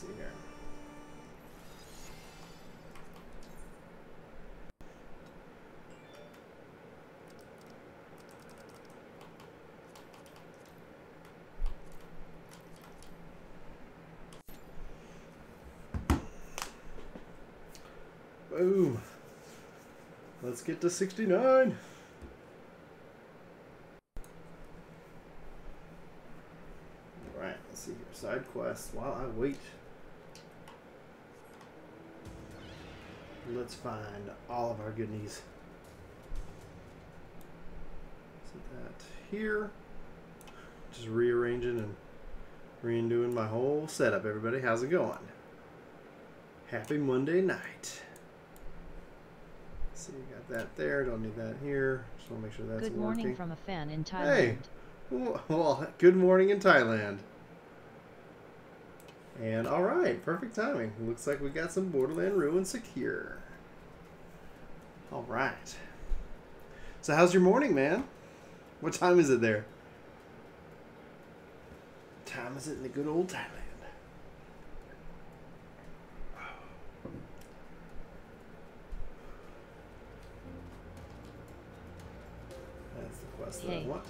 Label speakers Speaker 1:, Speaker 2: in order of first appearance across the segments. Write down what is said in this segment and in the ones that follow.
Speaker 1: see here. Boom. Let's get to 69. Alright, let's see here. Side quests while I wait. Let's find all of our goodies. Set that here. Just rearranging and redoing my whole setup, everybody. How's it going? Happy Monday night. So you got that there, don't need that here. Just want to make sure that's working.
Speaker 2: Good morning from a fan in Thailand.
Speaker 1: Hey, well, good morning in Thailand. And all right, perfect timing. Looks like we got some Borderland Ruin secure. All right. So how's your morning, man? What time is it there? What time is it in the good old Thailand?
Speaker 2: Hey.
Speaker 1: What?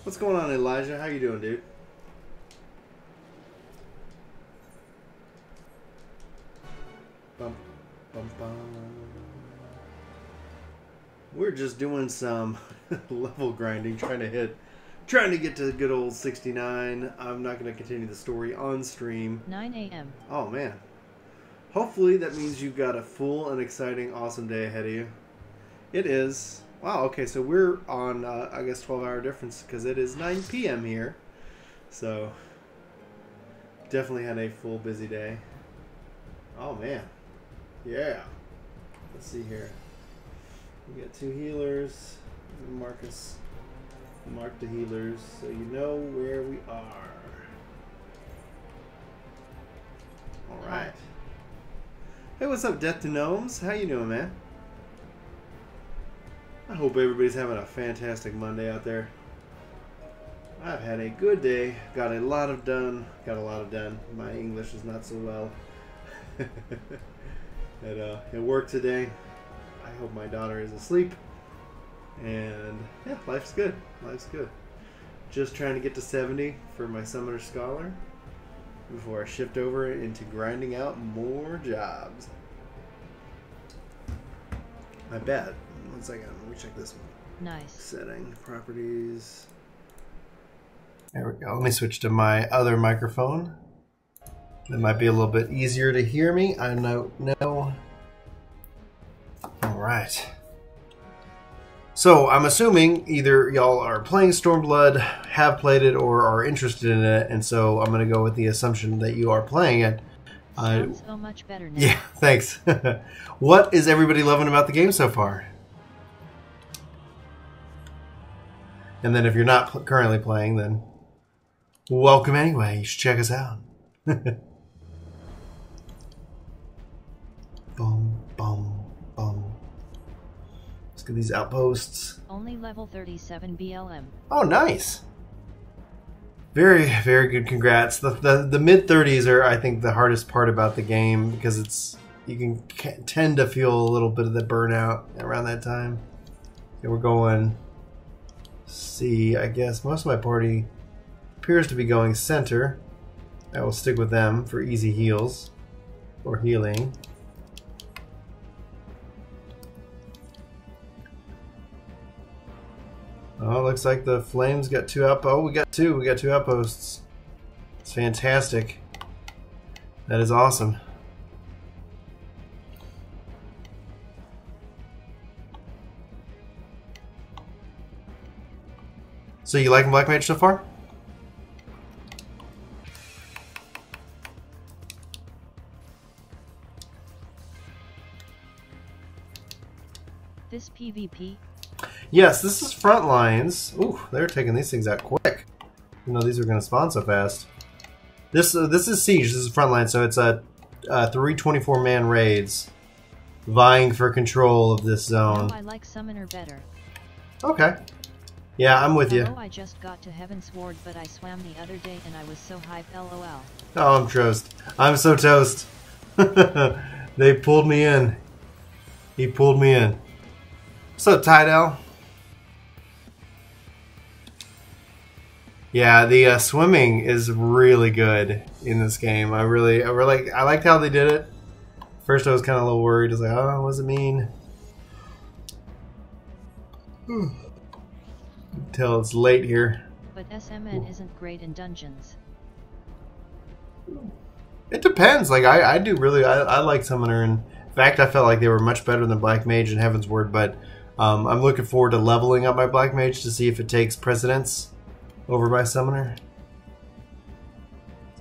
Speaker 1: What's going on, Elijah? How you doing, dude? Bum, bum, bum. We're just doing some level grinding, trying to get to the good old 69. I'm not going to continue the story on stream.
Speaker 2: 9 a.m.
Speaker 1: Oh man. Hopefully that means you've got a full and exciting, awesome day ahead of you. It is. Wow, okay, so we're on, I guess, 12-hour difference because it is 9 p.m. here. So, definitely had a full busy day. Oh, man. Yeah. Let's see here. We got 2 healers. Marcus, mark the healers so you know where we are. All right. Hey, what's up, Death to Gnomes? How you doing, man? I hope everybody's having a fantastic Monday out there. I've had a good day. Got a lot of done. My English is not so well. At work today. I hope my daughter is asleep. And yeah, life's good. Life's good. Just trying to get to 70 for my Summoner Scholar before I shift over into grinding out more jobs. I bet. 1 second, let me check this one.
Speaker 2: Nice.
Speaker 1: Setting, properties. There we go. Let me switch to my other microphone. That might be a little bit easier to hear me. I don't know. All right. So I'm assuming either y'all are playing Stormblood, have played it, or are interested in it, and so I'm going to go with the assumption that you are playing it.
Speaker 2: Sounds so much better now.
Speaker 1: Yeah, thanks. What is everybody loving about the game so far? And then if you're not currently playing, then welcome anyway. You should check us out. Boom, boom, boom. Let's get these outposts.
Speaker 2: Only level 37 BLM.
Speaker 1: Oh, nice. Very, very good. Congrats. The mid 30s are, I think, the hardest part about the game because it's you can tend to feel a little bit of the burnout around that time. Okay, we're going. See, I guess most of my party appears to be going center. I will stick with them for easy heals or healing. Oh, looks like the flames got 2 outposts. Oh, we got 2 outposts. It's fantastic. That is awesome. So you liking Black Mage so far?
Speaker 2: This PvP?
Speaker 1: Yes, this is front lines. Ooh, they're taking these things out quick. You know these are going to spawn so fast. This is Siege. This is front line, so it's a 3 24-man raids vying for control of this zone.
Speaker 2: No, I like Summoner better.
Speaker 1: Okay. Yeah, I'm with you.
Speaker 2: Oh, I just got to Heaven's Ward, but I swam the other day and I was so hype, lol.
Speaker 1: Oh, I'm toast. I'm so toast. They pulled me in. He pulled me in. What's up, Tidal? Yeah, the swimming is really good in this game. I liked how they did it. First, I was kind of a little worried. I was like, oh, what does it mean? Until it's late here.
Speaker 2: But SMN isn't great in dungeons.
Speaker 1: It depends. Like I do really. I like Summoner. In fact, I felt like they were much better than Black Mage and Heaven's Word. But I'm looking forward to leveling up my Black Mage to see if it takes precedence over my Summoner.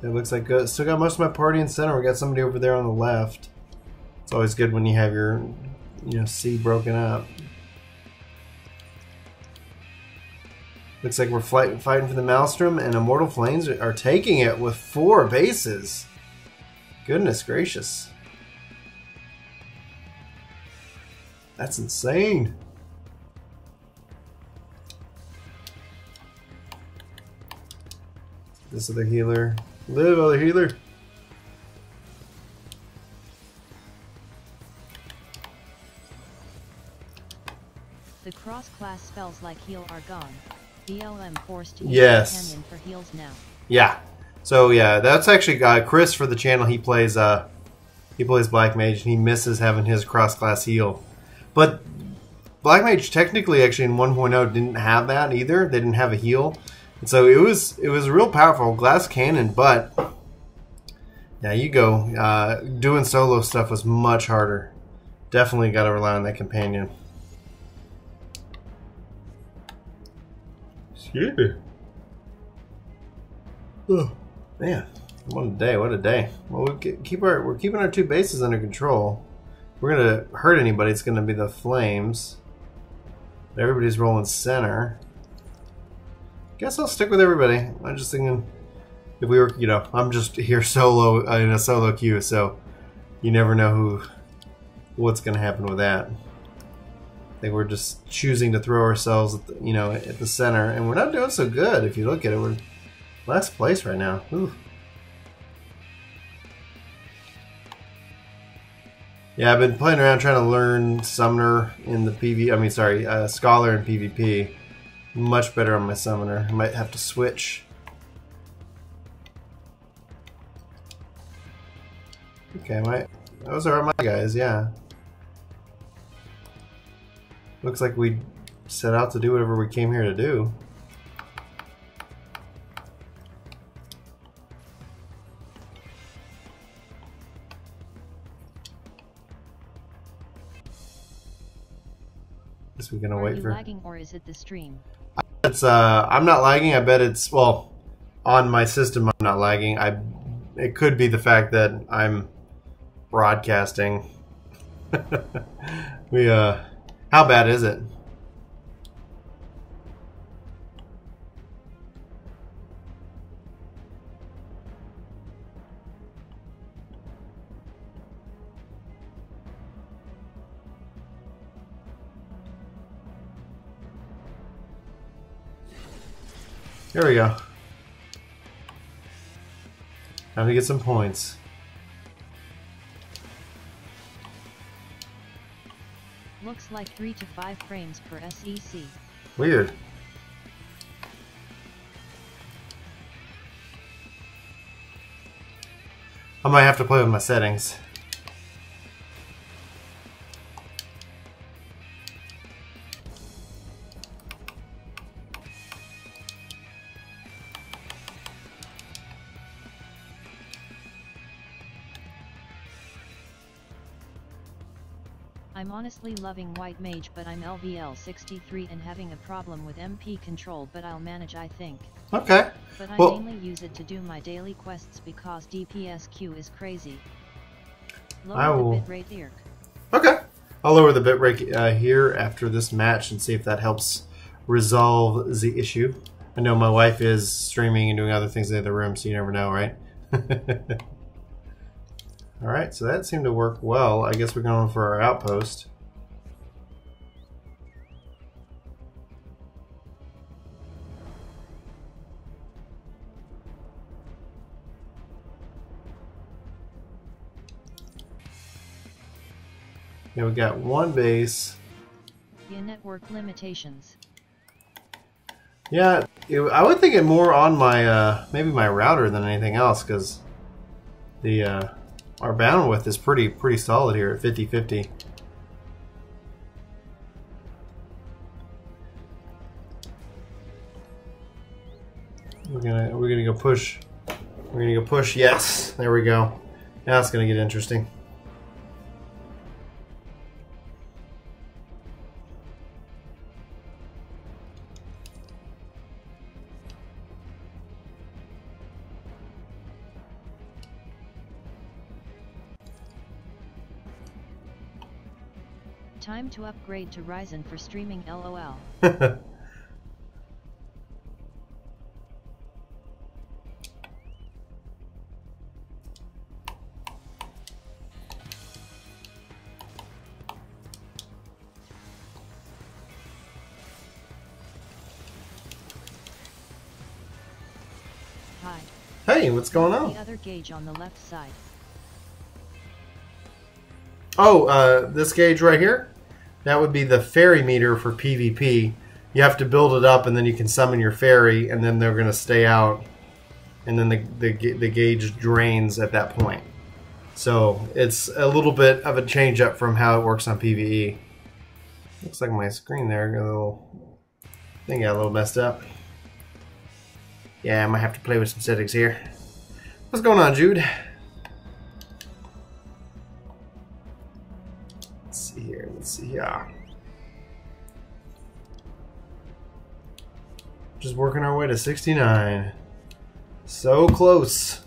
Speaker 1: It looks like good. Still got most of my party in center. We got somebody over there on the left. It's always good when you have your, C broken up. Looks like we're fighting for the Maelstrom, and Immortal Flames are taking it with 4 bases. Goodness gracious. That's insane. This other healer. Live, other healer.
Speaker 2: The cross-class spells like heal are gone. BLM forced to use Companion for heals now.
Speaker 1: Yeah. So yeah, that's actually Chris for the channel. He plays Black Mage, and he misses having his cross-class heal. But Black Mage technically actually in 1.0 didn't have that either. They didn't have a heal. And so it was real powerful. Glass cannon, but yeah, you go. Doing solo stuff was much harder. Definitely got to rely on that companion. Yeah. Oh man, what a day! What a day. Well, we're keeping our 2 bases under control. If we're gonna hurt anybody, it's gonna be the Flames. Everybody's rolling center. Guess I'll stick with everybody. I'm just thinking, if we were, I'm just here solo in a solo queue, so you never know what's gonna happen with that. I think we're just choosing to throw ourselves at at the center, and we're not doing so good. If you look at it, we're last place right now. Ooh. Yeah, I've been playing around trying to learn Summoner in the Scholar in PvP. Much better on my Summoner. I might have to switch. Okay, those are my guys. Yeah. Looks like we set out to do whatever we came here to do. Guess we're gonna wait for.
Speaker 2: Are you lagging or is it the stream?
Speaker 1: It's I'm not lagging. I bet it's on my system. I'm not lagging. It could be the fact that I'm broadcasting. How bad is it? There we go. Time to get some points.
Speaker 2: Looks like 3 to 5 frames per SEC.
Speaker 1: Weird. I might have to play with my settings.
Speaker 2: I'm honestly loving White Mage, but I'm LVL 63 and having a problem with MP control, but I'll manage, I think.
Speaker 1: Okay.
Speaker 2: But I mainly use it to do my daily quests because DPS queue is crazy. Lower the bitrate here.
Speaker 1: Okay. I'll lower the bitrate here after this match and see if that helps resolve the issue. I know my wife is streaming and doing other things in the other room, so you never know, right? Alright, so that seemed to work well. I guess we're going for our outpost. Yeah, we got one base.
Speaker 2: Yeah, network limitations.
Speaker 1: Yeah, I would think it more on my maybe my router than anything else, because the our bandwidth is pretty solid here at 50/50. We're gonna go push. We're gonna go push. Yes, there we go. Now it's gonna get interesting.
Speaker 2: Time to upgrade to Ryzen for streaming LOL. Hi.
Speaker 1: Hey, what's going on?
Speaker 2: The other gauge on the left side.
Speaker 1: Oh, this gauge right here? That would be the fairy meter for PvP. You have to build it up, and then you can summon your fairy, and then they're going to stay out, and then the gauge drains at that point. So it's a little bit of a change up from how it works on PvE. Looks like my screen there got a little thing got a little messed up. Yeah, I might have to play with some settings here. What's going on, Jude? Let's see here. Just working our way to 69. So close.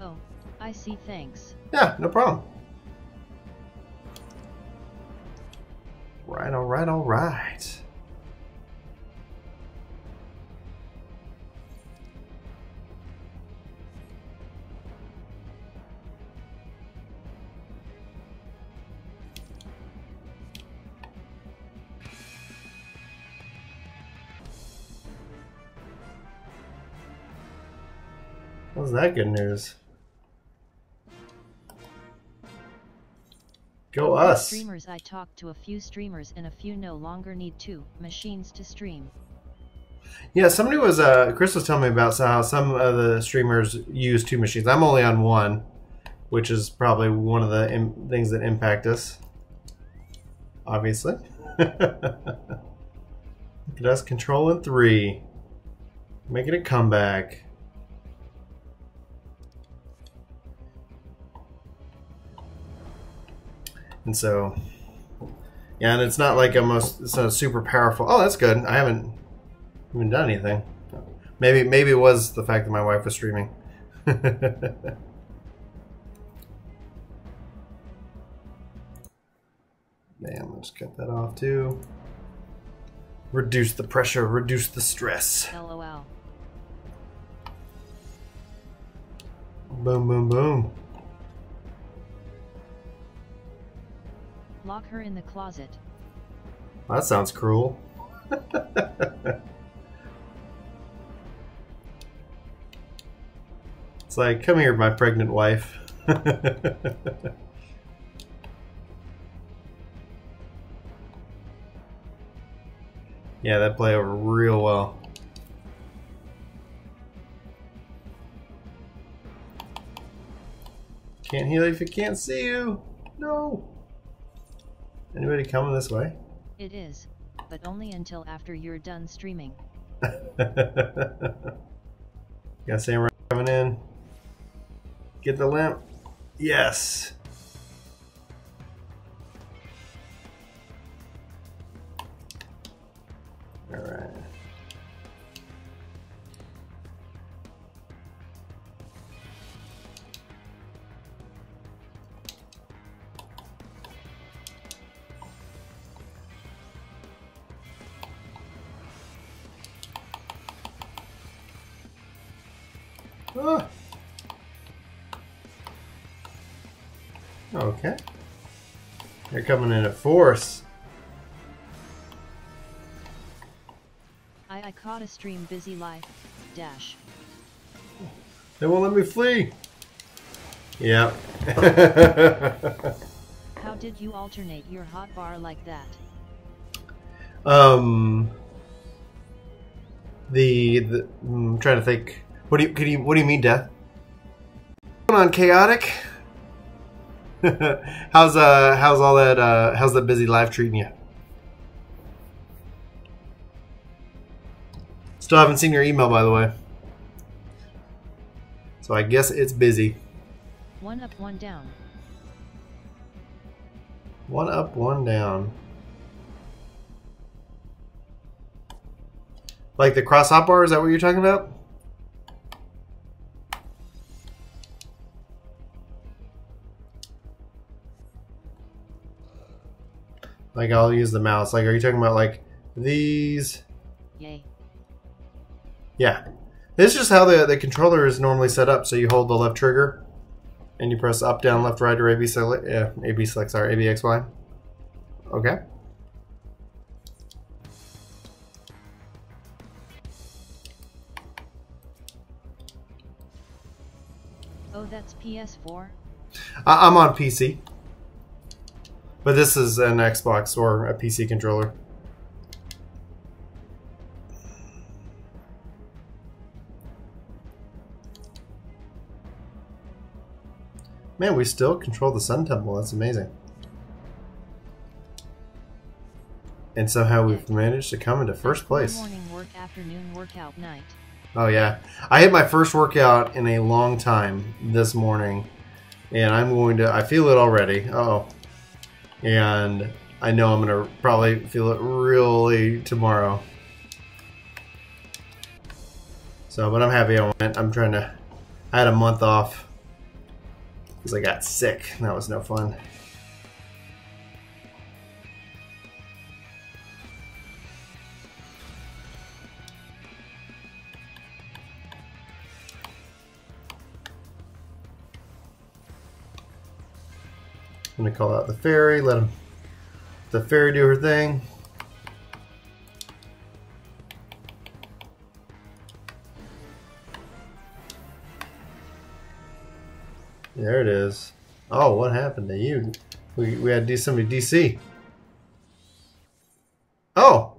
Speaker 2: Oh, I see, thanks.
Speaker 1: Yeah, no problem. Right, alright, alright. How's that good news? Go us!
Speaker 2: Streamers, I talked to a few streamers and a few no longer need 2 machines to stream.
Speaker 1: Yeah, somebody was, Chris was telling me about how some of the streamers use 2 machines. I'm only on 1, which is probably one of the things that impact us. Obviously. Look at us controlling 3. Making a comeback. And so, yeah, and it's not like it's not super powerful. Oh, that's good. I haven't even done anything. Maybe it was the fact that my wife was streaming. Damn, let's cut that off too. Reduce the pressure, reduce the stress.
Speaker 2: LOL.
Speaker 1: Boom, boom, boom.
Speaker 2: Lock her in the closet.
Speaker 1: That sounds cruel. It's like, come here, my pregnant wife. Yeah, that play over real well. Can't heal if you can't see you. No. Anybody coming this way?
Speaker 2: It is, but only until after you're done streaming.
Speaker 1: Got Samurai coming in. Get the lamp. Yes. All right. Ah. Okay. They're coming in at force.
Speaker 2: I caught a stream busy life, dash.
Speaker 1: They won't let me flee. Yep.
Speaker 2: How did you alternate your hotbar like that?
Speaker 1: I'm trying to think. What do you mean, Death? What's going on, Chaotic? how's all that how's that busy life treating you? Still haven't seen your email, by the way. So I guess it's busy.
Speaker 2: 1 up, 1 down.
Speaker 1: 1 up, 1 down. Like the cross hotbar, is that what you're talking about? Like I'll use the mouse. Like, are you talking about like these?
Speaker 2: Yay.
Speaker 1: Yeah. This is just how the controller is normally set up. So you hold the left trigger and you press up, down, left, right, or AB select. Yeah, AB select, sorry, ABXY. Okay.
Speaker 2: Oh, that's PS4?
Speaker 1: I'm on PC. But this is an Xbox or a PC controller. Man, we still control the Sun Temple. That's amazing. And somehow we've managed to come into first place.
Speaker 2: Morning work, afternoon workout, night.
Speaker 1: Oh yeah. I hit my first workout in a long time this morning. And I'm going to... I feel it already. Uh-oh. And I know I'm going to probably feel it really tomorrow. So, but I'm happy I went. I'm trying to... I had a month off. Because I got sick. That was no fun. I'm going to call out the fairy. Let the fairy do her thing. There it is. Oh, what happened to you? We had to do somebody DC. Oh!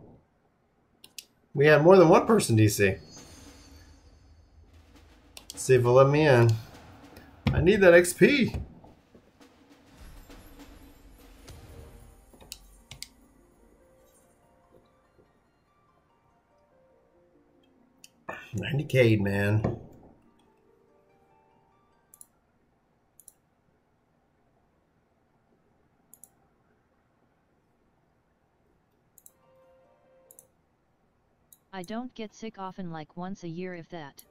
Speaker 1: We had more than one person DC. Let's see if it'll let me in. I need that XP. $90K, man.
Speaker 2: I don't get sick often, like once a year if that.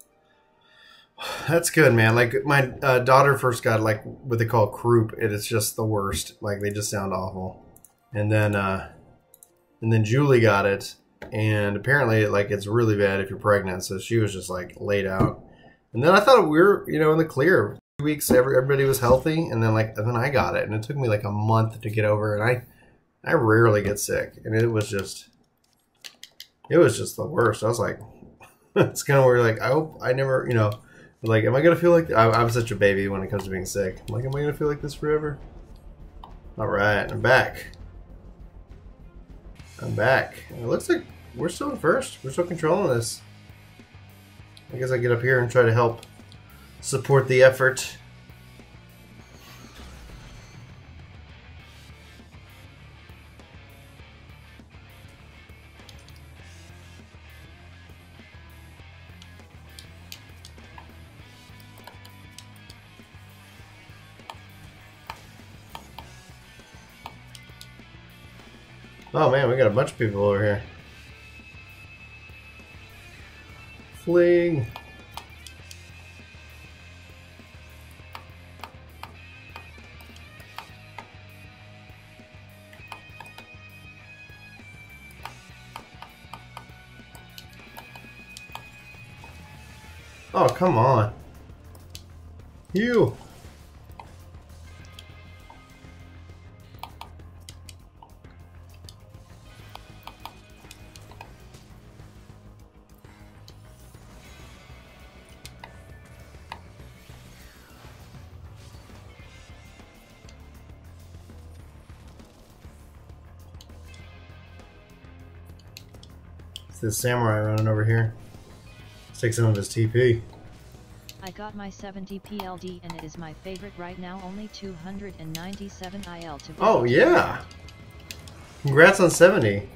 Speaker 1: That's good, man. Like my daughter first got like what they call croup. It is just the worst. Like they just sound awful. And then Julie got it, and apparently like it's really bad if you're pregnant. So she was just like laid out. And then I thought we were, you know, in the clear. 2 weeks, everybody was healthy, and then I got it, and it took me like a month to get over. And I rarely get sick, and it was just the worst. I was like, it's kind of where like I hope I never, you know. Like, am I going to feel like... I'm such a baby when it comes to being sick. I'm like, am I going to feel like this forever? Alright, I'm back. I'm back. And it looks like we're still in first. We're still controlling this. I guess I get up here and try to help support the effort. Oh man, we got a bunch of people over here. Fling. Oh, come on. You. It's this samurai running over here. Let's take some of his TP.
Speaker 2: I got my 70 PLD and it is my favorite right now, only 297 IL to go.
Speaker 1: Oh yeah! Congrats on 70.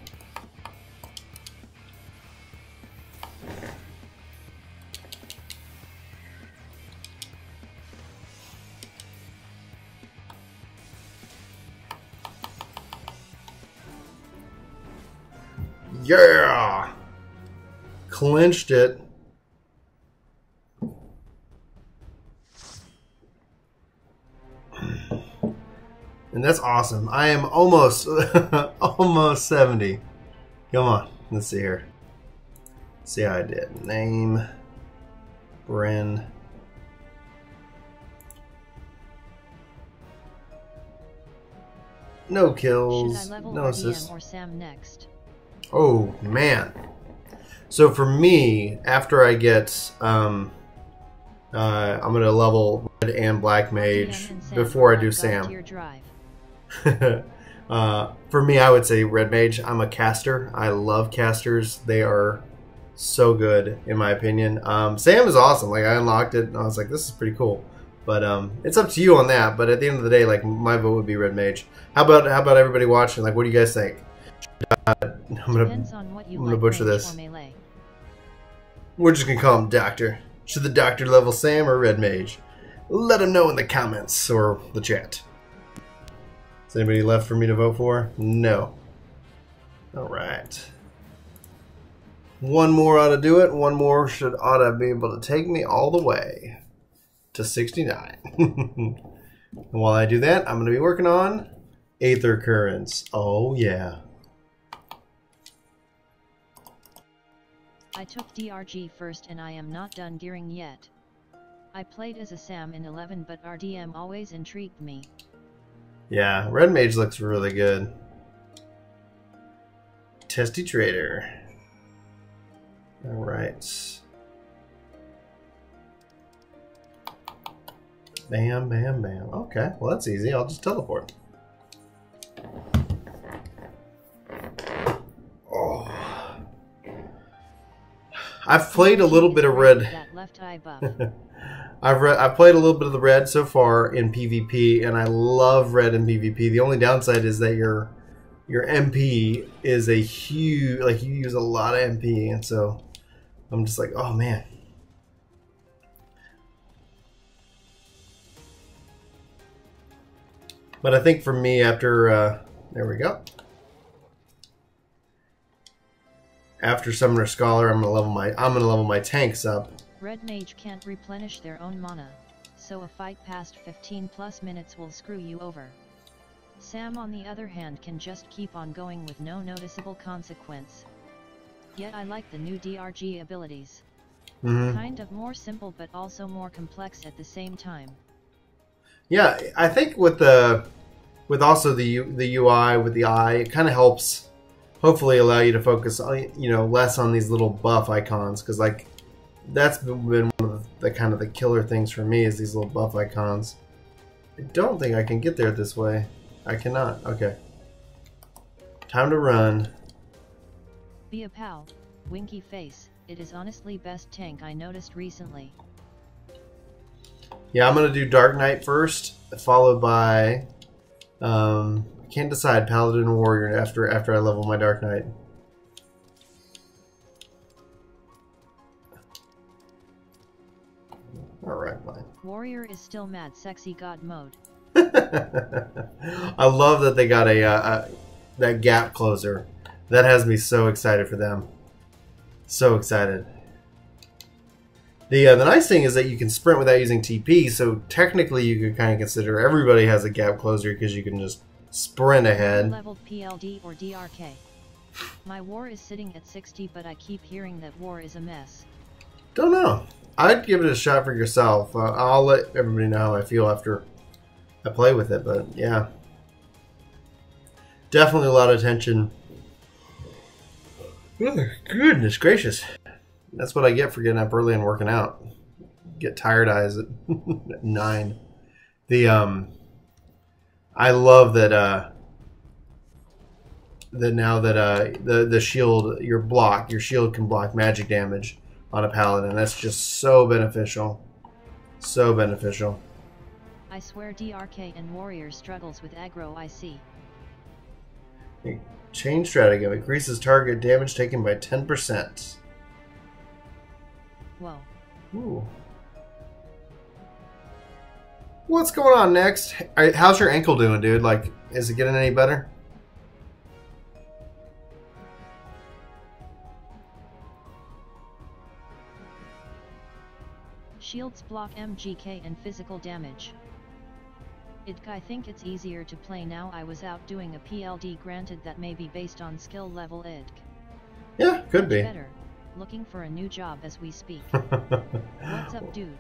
Speaker 1: Yeah! Clinched it. And that's awesome. I am almost almost 70. Come on. Let's see here. See how I did. Name. Bryn. No kills.
Speaker 2: Should I level
Speaker 1: no assists.
Speaker 2: RDM or Sam next?
Speaker 1: Oh man. So for me, after I get I'm gonna level Red and Black Mage before I do Sam. For me, I would say Red Mage. I'm a caster. I love casters. They are so good, in my opinion. Sam is awesome. Like, I unlocked it, and I was like, this is pretty cool. But it's up to you on that. But at the end of the day, like, my vote would be Red Mage. How about everybody watching? Like, what do you guys think? I'm gonna butcher this. We're just gonna call him Doctor. Should the Doctor level Sam or Red Mage? Let him know in the comments or the chat. Is anybody left for me to vote for? No. Alright. One more ought to do it. One more ought to be able to take me all the way to 69. And while I do that, I'm going to be working on Aether Currents. Oh, yeah.
Speaker 2: I took DRG first and I am not done gearing yet. I played as a Sam in 11, but RDM always intrigued me.
Speaker 1: Yeah, Red Mage looks really good. Testy Trader. Alright. Bam, bam, bam. Okay, well that's easy. I'll just teleport. Oh. I've played a little bit of Red.
Speaker 2: That left eye buff.
Speaker 1: I've played a little bit of the Red so far in PvP, and I love Red in PvP. The only downside is that your MP is a huge, like, you use a lot of MP, and so I'm just like, oh man. But I think for me, after there we go. After Summoner Scholar, I'm gonna level my tanks up.
Speaker 2: Red Mage can't replenish their own mana, so a fight past 15 plus minutes will screw you over. Sam on the other hand can just keep on going with no noticeable consequence. Yet I like the new DRG abilities. Kind of more simple but also more complex at the same time.
Speaker 1: Yeah, I think with also the UI with the eye, it kind of helps hopefully allow you to focus on, less on these little buff icons, because like that's been one of the kind of the killer things for me is these little buff icons. I don't think I can get there this way. I cannot. Okay. Time to run.
Speaker 2: Be a pal, winky face. It is honestly best tank I noticed recently.
Speaker 1: Yeah, I'm gonna do Dark Knight first, followed by I can't decide Paladin or Warrior after I level my Dark Knight. Alright, fine.
Speaker 2: Warrior is still mad sexy god mode.
Speaker 1: I love that they got that gap closer. That has me so excited for them. So excited. The nice thing is that you can sprint without using TP, so technically you could kind of consider everybody has a gap closer because you can just sprint ahead.
Speaker 2: Leveled PLD or DRK. My war is sitting at 60, but I keep hearing that war is a mess.
Speaker 1: Don't know. I'd give it a shot for yourself. I'll let everybody know how I feel after I play with it, but yeah. Definitely a lot of tension. Oh, goodness gracious. That's what I get for getting up early and working out. Get tired eyes at 9. I love that that now that the shield, your shield can block magic damage on a paladin. That's just so beneficial. So beneficial.
Speaker 2: I swear DRK and warrior struggles with aggro I see.
Speaker 1: Chain stratagem increases target damage taken by 10%.
Speaker 2: Whoa.
Speaker 1: Ooh. What's going on next? How's your ankle doing, dude? Like, is it getting any better?
Speaker 2: Shields block MGK and physical damage. I think it's easier to play now. I was out doing a PLD, granted that may be based on skill level
Speaker 1: Yeah, could be.
Speaker 2: Better. Looking for a new job as we speak. What's up, dude?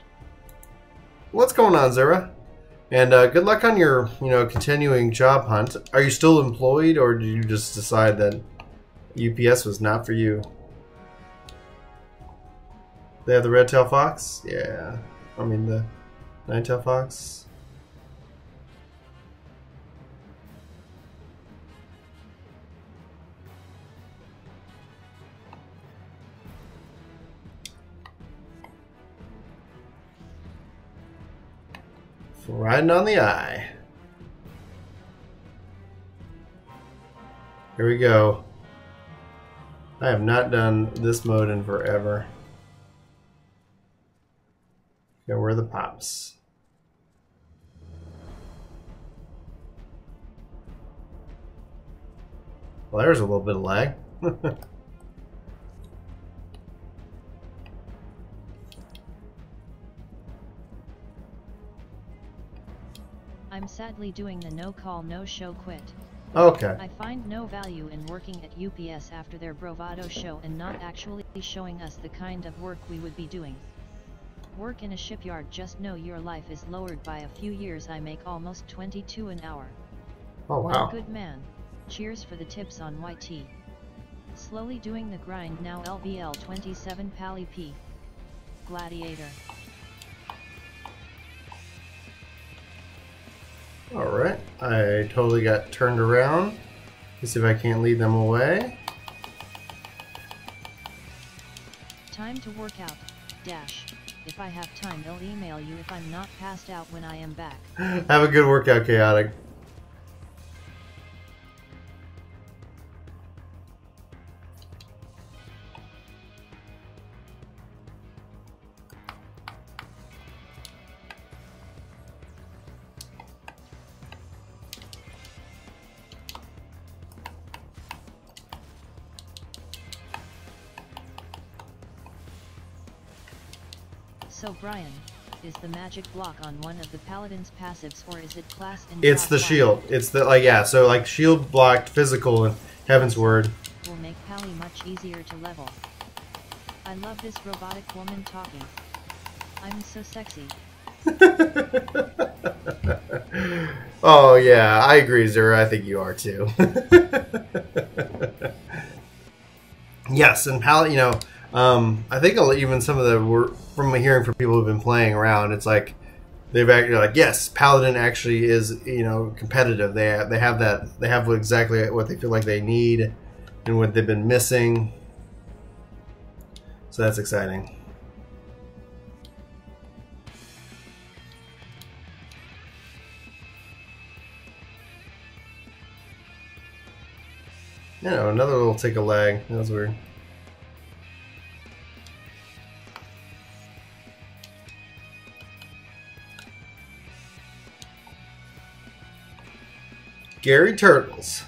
Speaker 1: What's going on, Zera? And good luck on your, continuing job hunt. Are you still employed, or did you just decide that UPS was not for you? They have the red-tailed fox? Yeah. I mean, the nine-tailed fox. Riding on the eye. Here we go. I have not done this mode in forever. Okay, where are the pops? Well, there's a little bit of lag.
Speaker 2: I'm sadly doing the no-call, no-show quit.
Speaker 1: Okay.
Speaker 2: I find no value in working at UPS after their bravado show and not actually showing us the kind of work we would be doing. Work in a shipyard, just know your life is lowered by a few years. I make almost 22 an hour.
Speaker 1: Oh wow.
Speaker 2: Good man. Cheers for the tips on YT. Slowly doing the grind now. LBL 27 Pally P. Gladiator.
Speaker 1: Alright, I totally got turned around. Let's see if I can't lead them away.
Speaker 2: Time to work out. Dash. If I have time, they'll email you if I'm not passed out when I am back.
Speaker 1: Have a good workout, Chaotic.
Speaker 2: So Brian, is the magic block on one of the paladin's passives, or is it class in
Speaker 1: It's the shield. It's the, like, yeah, so like shield blocked physical in Heaven's Word.
Speaker 2: Will make Pally much easier to level. I love this robotic woman talking. I'm so sexy.
Speaker 1: Oh yeah, I agree, Zura. I think you are too. Yes, and Pally, I think even some of the from hearing from people who've been playing around, it's like they've actually like, yes, Paladin actually is competitive. They have that, they have exactly what they feel like they need and what they've been missing. So that's exciting. Another little tick of lag. That was weird. Gary Turtles.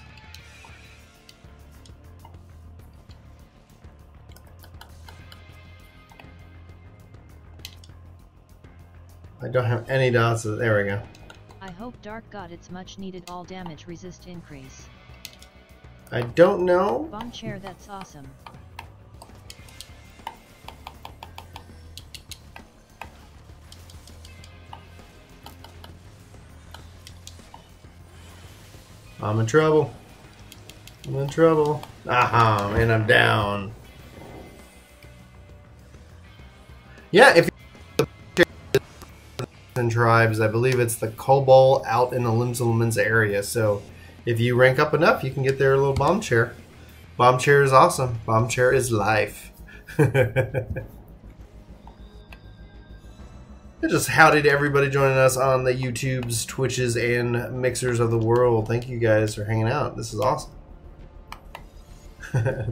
Speaker 1: I don't have any dots. There we go.
Speaker 2: I hope Dark got its much needed all damage resist increase.
Speaker 1: I don't know.
Speaker 2: Bomb chair, that's awesome.
Speaker 1: I'm in trouble. I'm in trouble. Aha, and I'm down. Yeah, if you in tribes, I believe it's the Kobold out in the Limslemans area. So If you rank up enough, you can get their little bomb chair. Bomb chair is awesome. Bomb chair is life. Just howdy to everybody joining us on the YouTubes, Twitches, and Mixers of the world. Thank you guys for hanging out. This is awesome.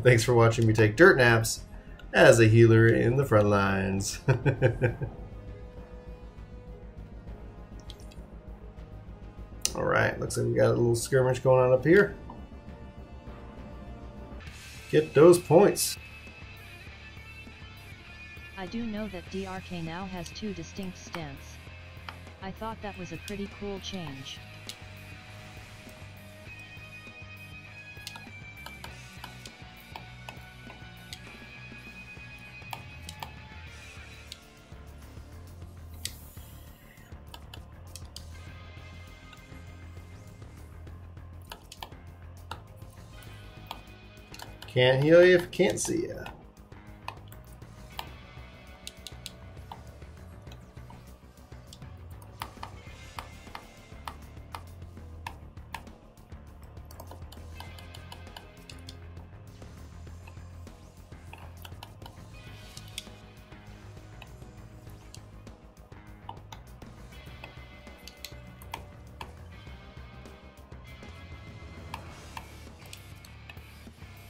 Speaker 1: Thanks for watching me take dirt naps as a healer in the front lines. Alright, looks like we got a little skirmish going on up here. Get those points.
Speaker 2: I do know that DRK now has 2 distinct stants. I thought that was a pretty cool change.
Speaker 1: Can't heal you if I can't see you.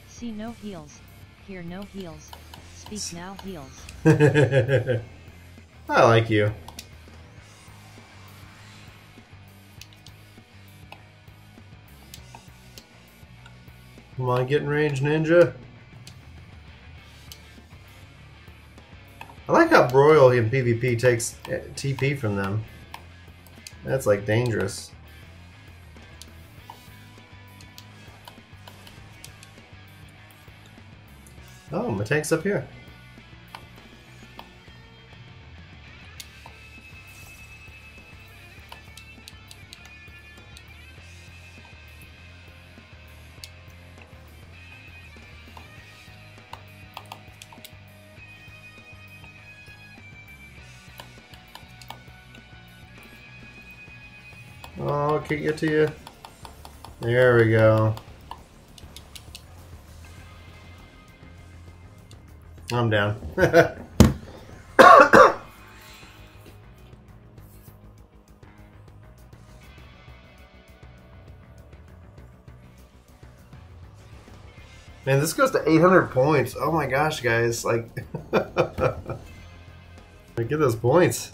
Speaker 2: See no heals, hear no heals, speak now heals.
Speaker 1: I like you. Come on, get in range, ninja. I like how Broil in PvP takes TP from them. That's like dangerous. Oh, my tank's up here. Oh, can't get to you. There we go. I'm down. Man, this goes to 800 points. Oh my gosh, guys. Like, get those points.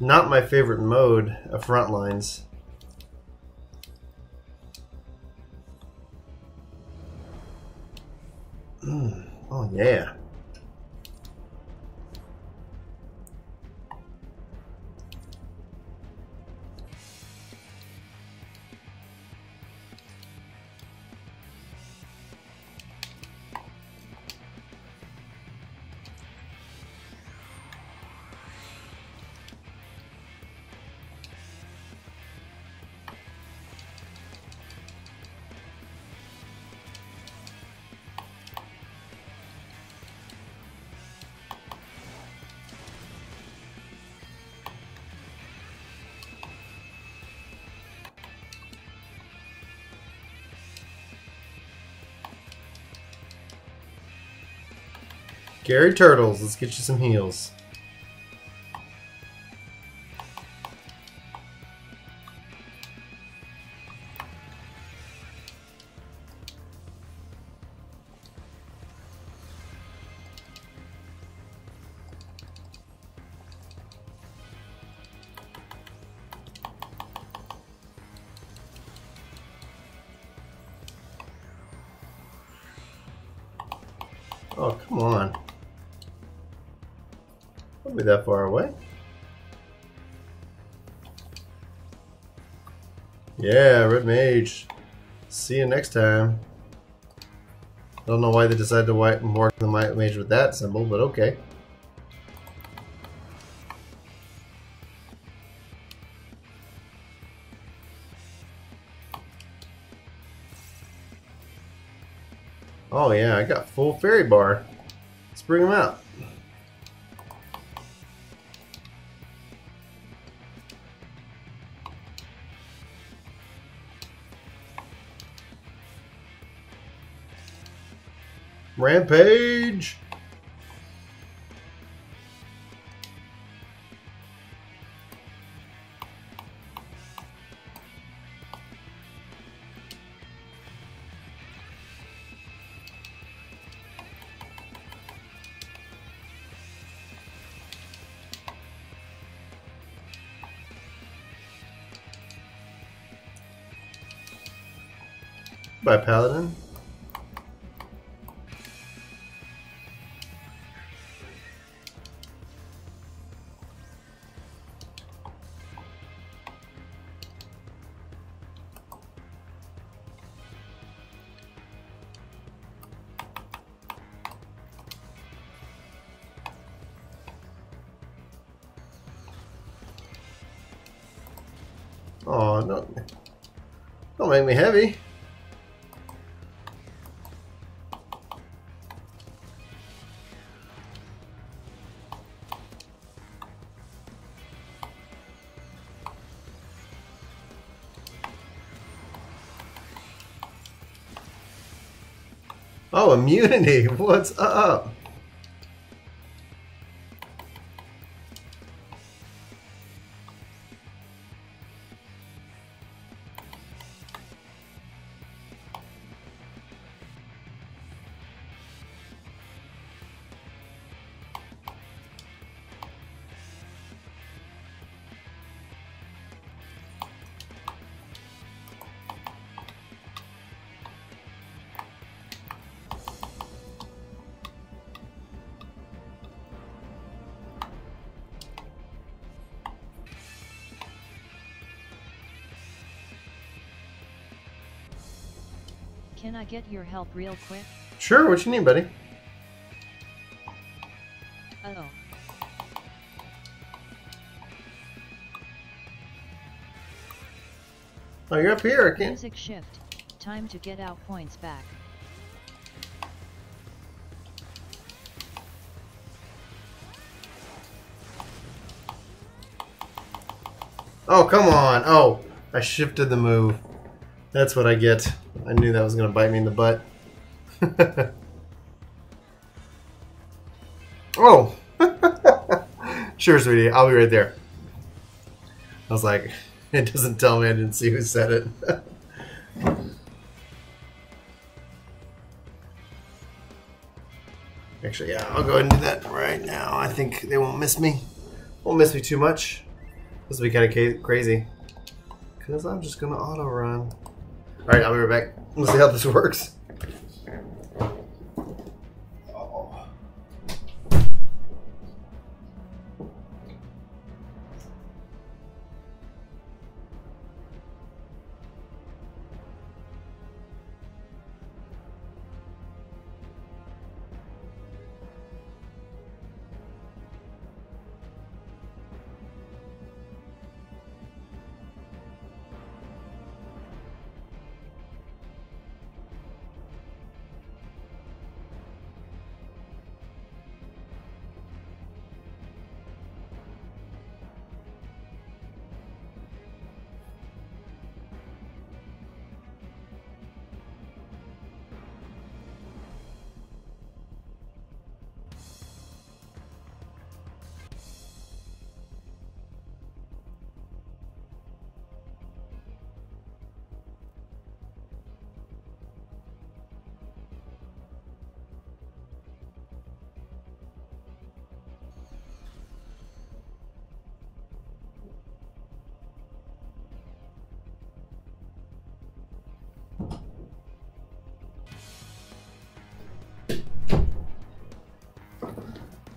Speaker 1: Not my favorite mode of Frontlines. Oh yeah. Gary Turtles, let's get you some heals. Oh, come on. Don't be that far away. Yeah, Red Mage. See you next time. I don't know why they decided to mark the mage with that symbol, but okay. Oh yeah, I got full fairy bar. Let's bring them out. Rampage! By Paladin. Oh, no. Don't make me heavy. Oh, immunity. What's up?
Speaker 2: Can I get your help real quick?
Speaker 1: Sure, what you need, buddy?
Speaker 2: Oh.
Speaker 1: Oh, you're up here, I can't.
Speaker 2: Music shift. Time to get out points back.
Speaker 1: Oh, come on. Oh, I shifted the move. That's what I get. I knew that was going to bite me in the butt. Oh. Sure, sweetie. I'll be right there. I was like, it doesn't tell me. I didn't see who said it. Actually, yeah, I'll go ahead and do that right now. I think they won't miss me. Won't miss me too much. This will be kind of crazy. Because I'm just going to auto run. Alright, I'll be right back. Let's see how this works.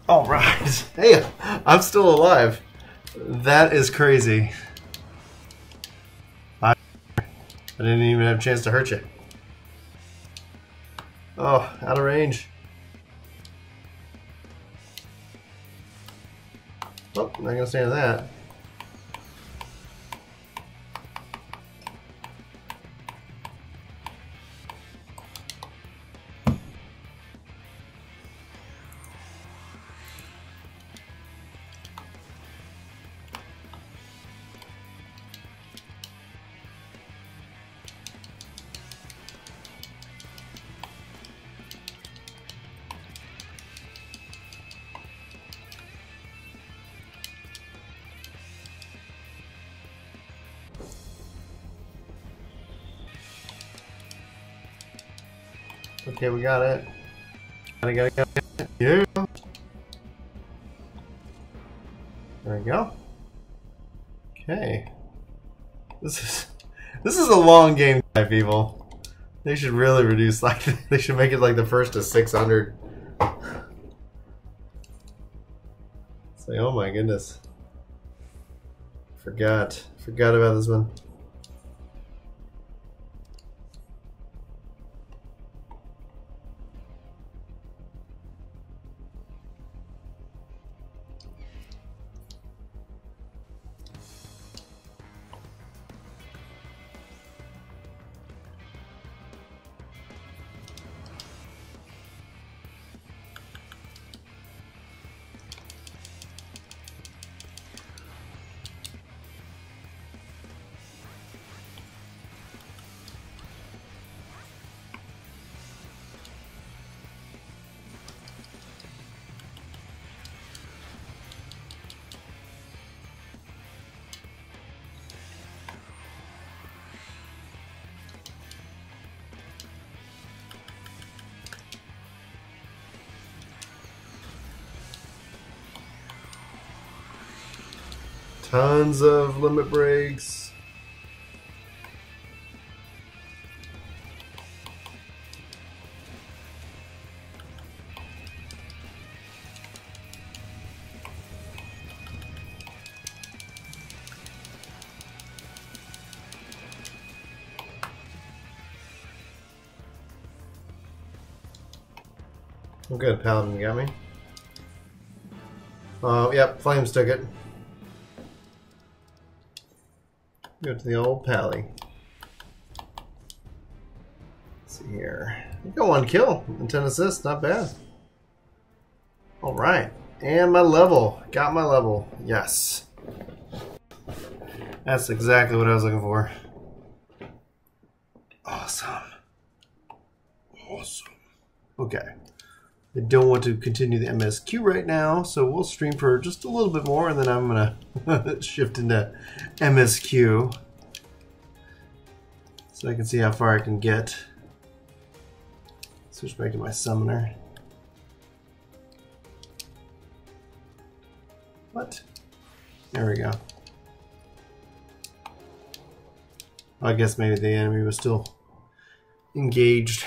Speaker 1: All right. Hey, I'm still alive. That is crazy. I didn't even have a chance to hurt you. Oh, out of range. Oh, not gonna stand that. Okay, we got it. Got it. Yeah. There we go. Okay. This is a long game, people. They should really reduce, like, they should make it like the first to 600. It's like, oh my goodness. Forgot about this one. Tons of limit breaks. Oh, good, Paladin, you got me. Oh, yep, Flames took it. Go to the old Pally. Let's see here. I got 1 kill and 10 assists, not bad. Alright. And my level. Got my level. Yes. That's exactly what I was looking for. Awesome. Awesome. Okay. I don't want to continue the MSQ right now, so we'll stream for just a little bit more, and then I'm gonna shift into MSQ so I can see how far I can get. Switch back to my summoner. What? There we go. I guess maybe the enemy was still engaged.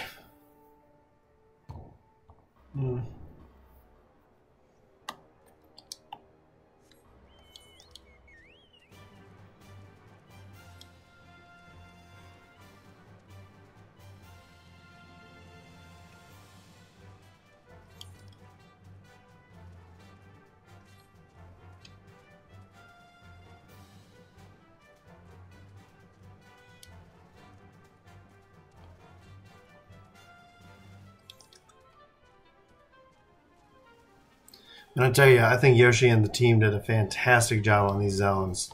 Speaker 1: And I tell you, I think Yoshi and the team did a fantastic job on these zones.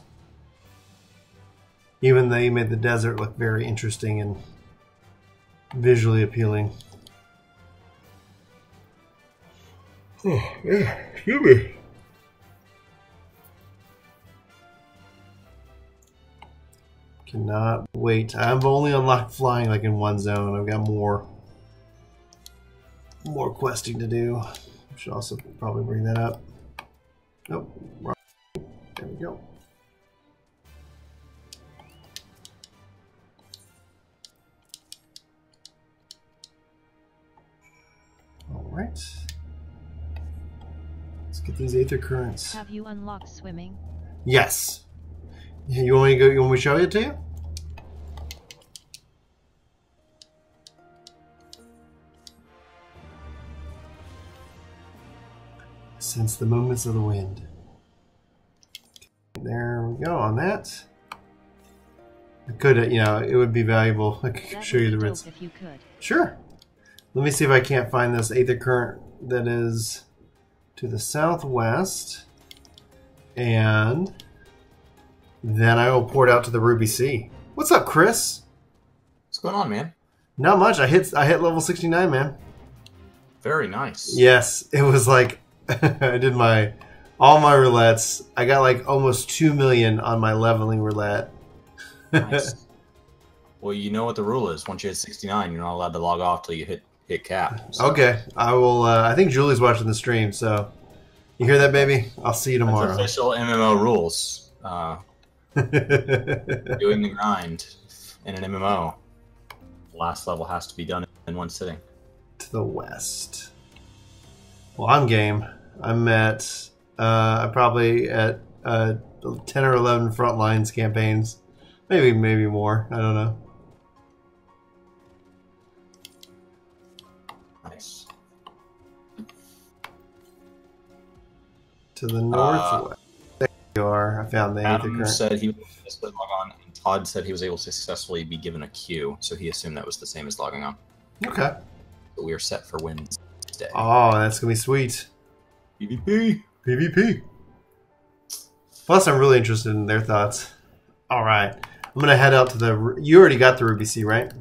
Speaker 1: Even they made the desert look very interesting and visually appealing. Oh, yeah, excuse me. Cannot wait. I've only unlocked flying like in 1 zone. I've got more questing to do. Should also probably bring that up. Nope. Wrong. There we go. All right. Let's get these Aether currents.
Speaker 2: Have you unlocked swimming?
Speaker 1: Yes. You want me to go? You want me to show it to you? Sense the movements of the wind. There we go on that. I could, you know, it would be valuable. I could show you the rinse.
Speaker 2: If you could.
Speaker 1: Sure. Let me see if I can't find this Aether current that is to the southwest, and then I will port out to the Ruby Sea. What's up, Chris?
Speaker 3: What's going on, man?
Speaker 1: Not much. I hit level 69, man.
Speaker 3: Very nice.
Speaker 1: Yes, it was like I did all my roulettes. I got like almost 2 million on my leveling roulette.
Speaker 3: Nice. Well, you know what the rule is. Once you hit 69, you're not allowed to log off till you hit hit cap. So.
Speaker 1: Okay, I will. I think Julie's watching the stream, so you hear that, baby? I'll see you tomorrow.
Speaker 3: That's official MMO rules. Doing the grind in an MMO. Last level has to be done in one sitting.
Speaker 1: To the west. Well, I'm game. I'm at probably at 10 or 11 front lines campaigns, maybe more. I don't know.
Speaker 3: Nice.
Speaker 1: To the northwest. There you are. I found the
Speaker 3: Adam
Speaker 1: Aether
Speaker 3: said he was successfully log on, and Todd said he was able to successfully be given a queue, so he assumed that was the same as logging on.
Speaker 1: Okay.
Speaker 3: But we are set for Wednesday.
Speaker 1: Oh, that's gonna be sweet.
Speaker 3: PvP.
Speaker 1: PvP. Plus, I'm really interested in their thoughts. All right, I'm gonna head out to the. You already got the Ruby Sea, right?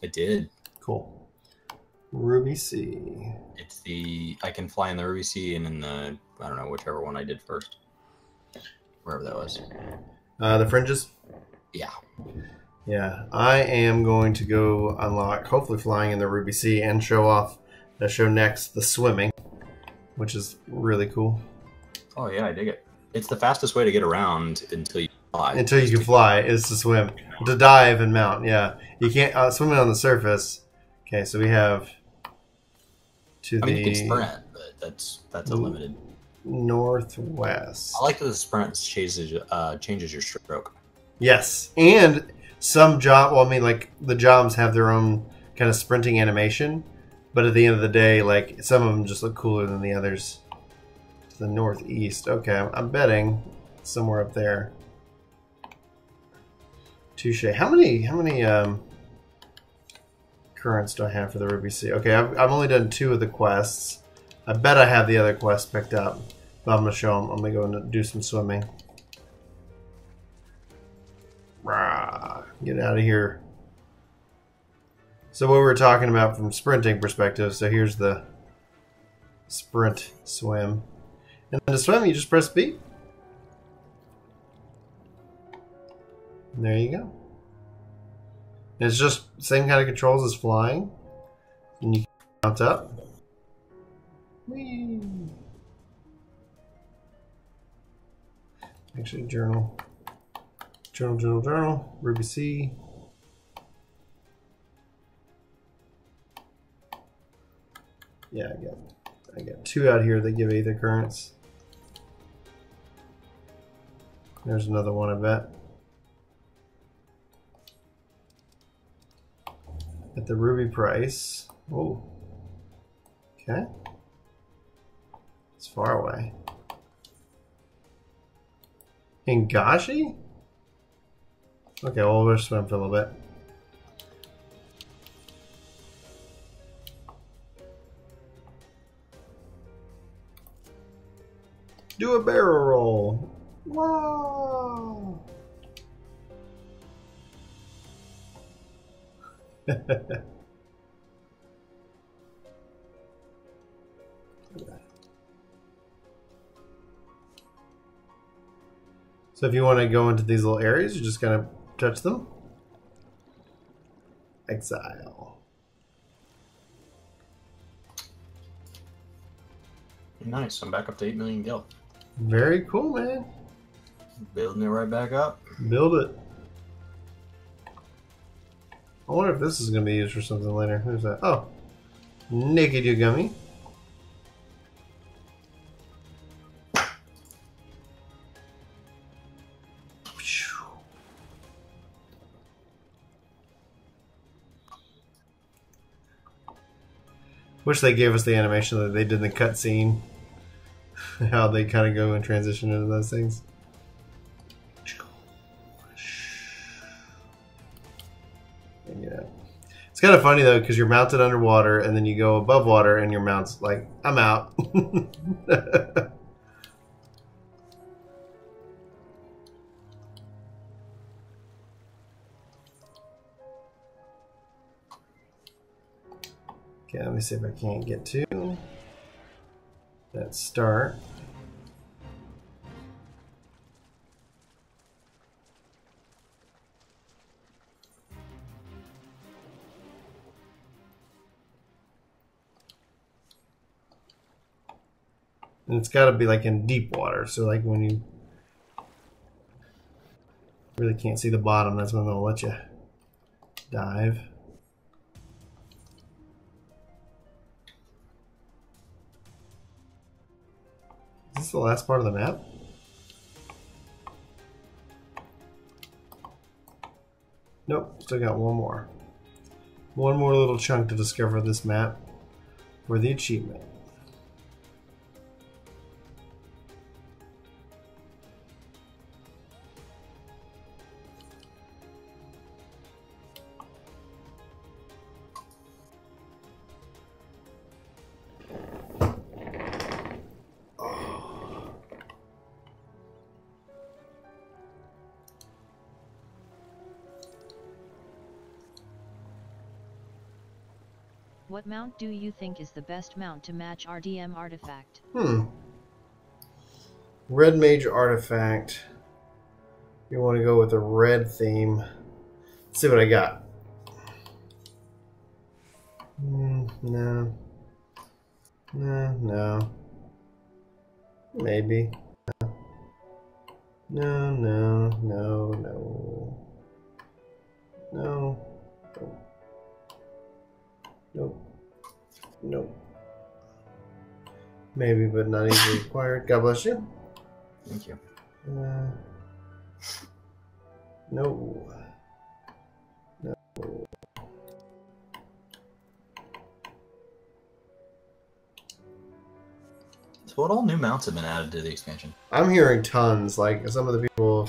Speaker 3: I did.
Speaker 1: Cool. Ruby Sea.
Speaker 3: It's the I can fly in the Ruby Sea and in the I don't know whichever one I did first, wherever that was.
Speaker 1: The fringes.
Speaker 3: Yeah.
Speaker 1: Yeah, I am going to go unlock, hopefully flying in the Ruby Sea, and show next the swimming, which is really cool.
Speaker 3: Oh yeah, I dig it. It's the fastest way to get around until you fly.
Speaker 1: Until you can fly is to swim, to dive and mount. Yeah, you can't swimming on the surface. Okay, so we have to
Speaker 3: I mean, you can sprint, but that's unlimited.
Speaker 1: Northwest.
Speaker 3: I like that the sprint changes your stroke.
Speaker 1: Yes, and some job. Well, I mean, like the jobs have their own kind of sprinting animation, but at the end of the day, like some of them just look cooler than the others. To the northeast. Okay, I'm betting somewhere up there. Touche. How many currents do I have for the Ruby Sea? Okay, I've only done 2 of the quests. I bet I have the other quests picked up, but I'm gonna show them. I'm gonna go and do some swimming. Rah, get out of here. So what we were talking about from sprinting perspective, so here's the sprint swim. And then to swim, you just press B. And there you go. And it's just the same kind of controls as flying. And you can mount up. Whee! Actually, journal. Journal. Ruby Sea. Yeah, I got 2 out here that give Aether currents. There's another one, I bet. At the Ruby price. Oh. Okay. It's far away. Hingashi? Okay, well, we'll swim for a little bit. Do a barrel roll. Wow. So if you want to go into these little areas, you just kind of touch them. Exile.
Speaker 3: Nice. I'm back up to 8 million gil.
Speaker 1: Very cool, man.
Speaker 3: Building it right back up.
Speaker 1: Build it. I wonder if this is going to be used for something later. Who's that? Oh. Naked Yugami. Wish they gave us the animation that they did in the cutscene. How they kind of go and transition into those things. Yeah. It's kind of funny though, because you're mounted underwater and then you go above water and your mount's like, I'm out. Okay, let me see if I can't get to that start. And it's got to be like in deep water, so like when you really can't see the bottom, that's when they'll let you dive. Is this the last part of the map? Nope, still got one more. One more little chunk to discover this map for the achievement.
Speaker 2: What mount do you think is the best mount to match RDM artifact?
Speaker 1: Red Mage artifact. You want to go with a red theme. Let's see what I got. No. No. Maybe. No. Nope. Maybe, but not easily acquired. God bless you.
Speaker 3: Thank you.
Speaker 1: No.
Speaker 3: So what all new mounts have been added to the expansion?
Speaker 1: I'm hearing tons. Like some of the people,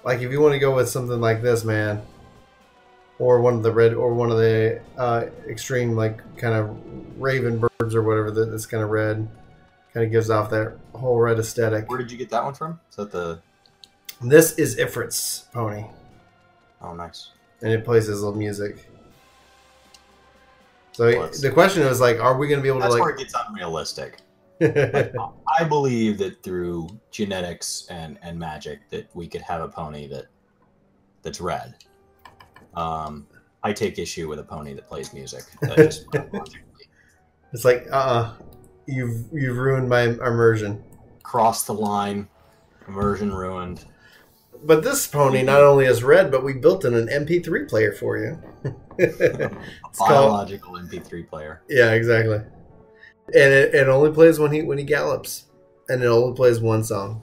Speaker 1: like if you want to go with something like this, man, or one of the red, or one of the extreme, like kind of raven birds or whatever that's kind of red, kind of gives off that whole red aesthetic.
Speaker 3: Where did you get that one from? Is that the?
Speaker 1: This is Ifrit's pony.
Speaker 3: Oh, nice.
Speaker 1: And it plays his little music. So the question is like, are we going to be able to like?
Speaker 3: That's where it gets unrealistic. Like, I believe that through genetics and magic that we could have a pony that's red. I take issue with a pony that plays music. That just
Speaker 1: it's like, you've ruined my immersion.
Speaker 3: Cross the line, immersion ruined.
Speaker 1: But this pony not only is red, but we built in an MP3 player for you. It's
Speaker 3: biological MP3 player.
Speaker 1: Yeah, exactly. And it only plays when he gallops, and it only plays one song.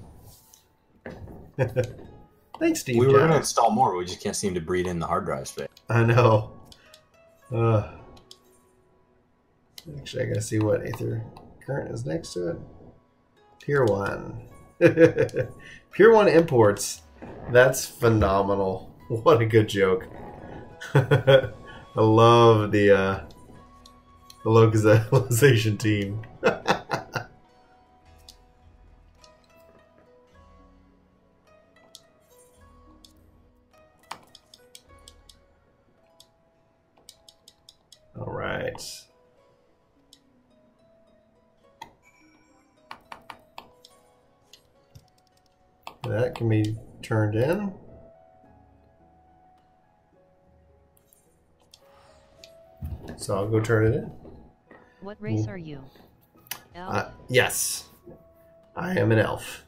Speaker 1: Thanks, Steve.
Speaker 3: We were going to install more, but we just can't seem to breed in the hard drive space.
Speaker 1: I know. Actually, I gotta see what Aether current is next to it. Tier 1. Tier 1 imports. That's phenomenal. What a good joke. I love the localization team. All right. That can be turned in. So I'll go turn it in.
Speaker 2: What race are you? Elf?
Speaker 1: Yes. I am an elf.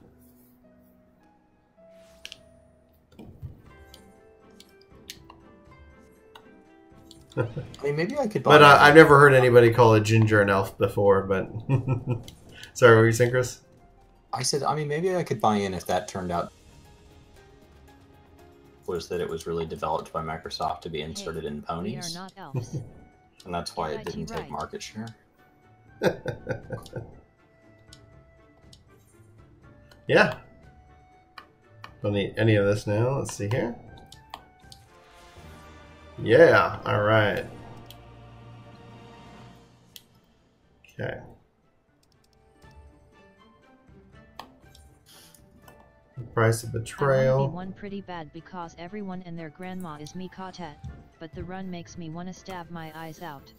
Speaker 3: I mean, maybe I could buy
Speaker 1: But I've never heard anybody call a ginger an elf before, but... Sorry, what were you saying, Chris?
Speaker 3: I said, I mean, maybe I could buy in if that turned out was that it was really developed by Microsoft to be inserted in ponies.
Speaker 2: We are not elves.
Speaker 3: And that's why it didn't take market share.
Speaker 1: Yeah. Don't need any of this now. Let's see here. Yeah. All right. Okay. The price of betrayal.
Speaker 2: I wanna be one pretty bad because everyone and their grandma is me Kotet, but the run makes me want to stab my eyes out.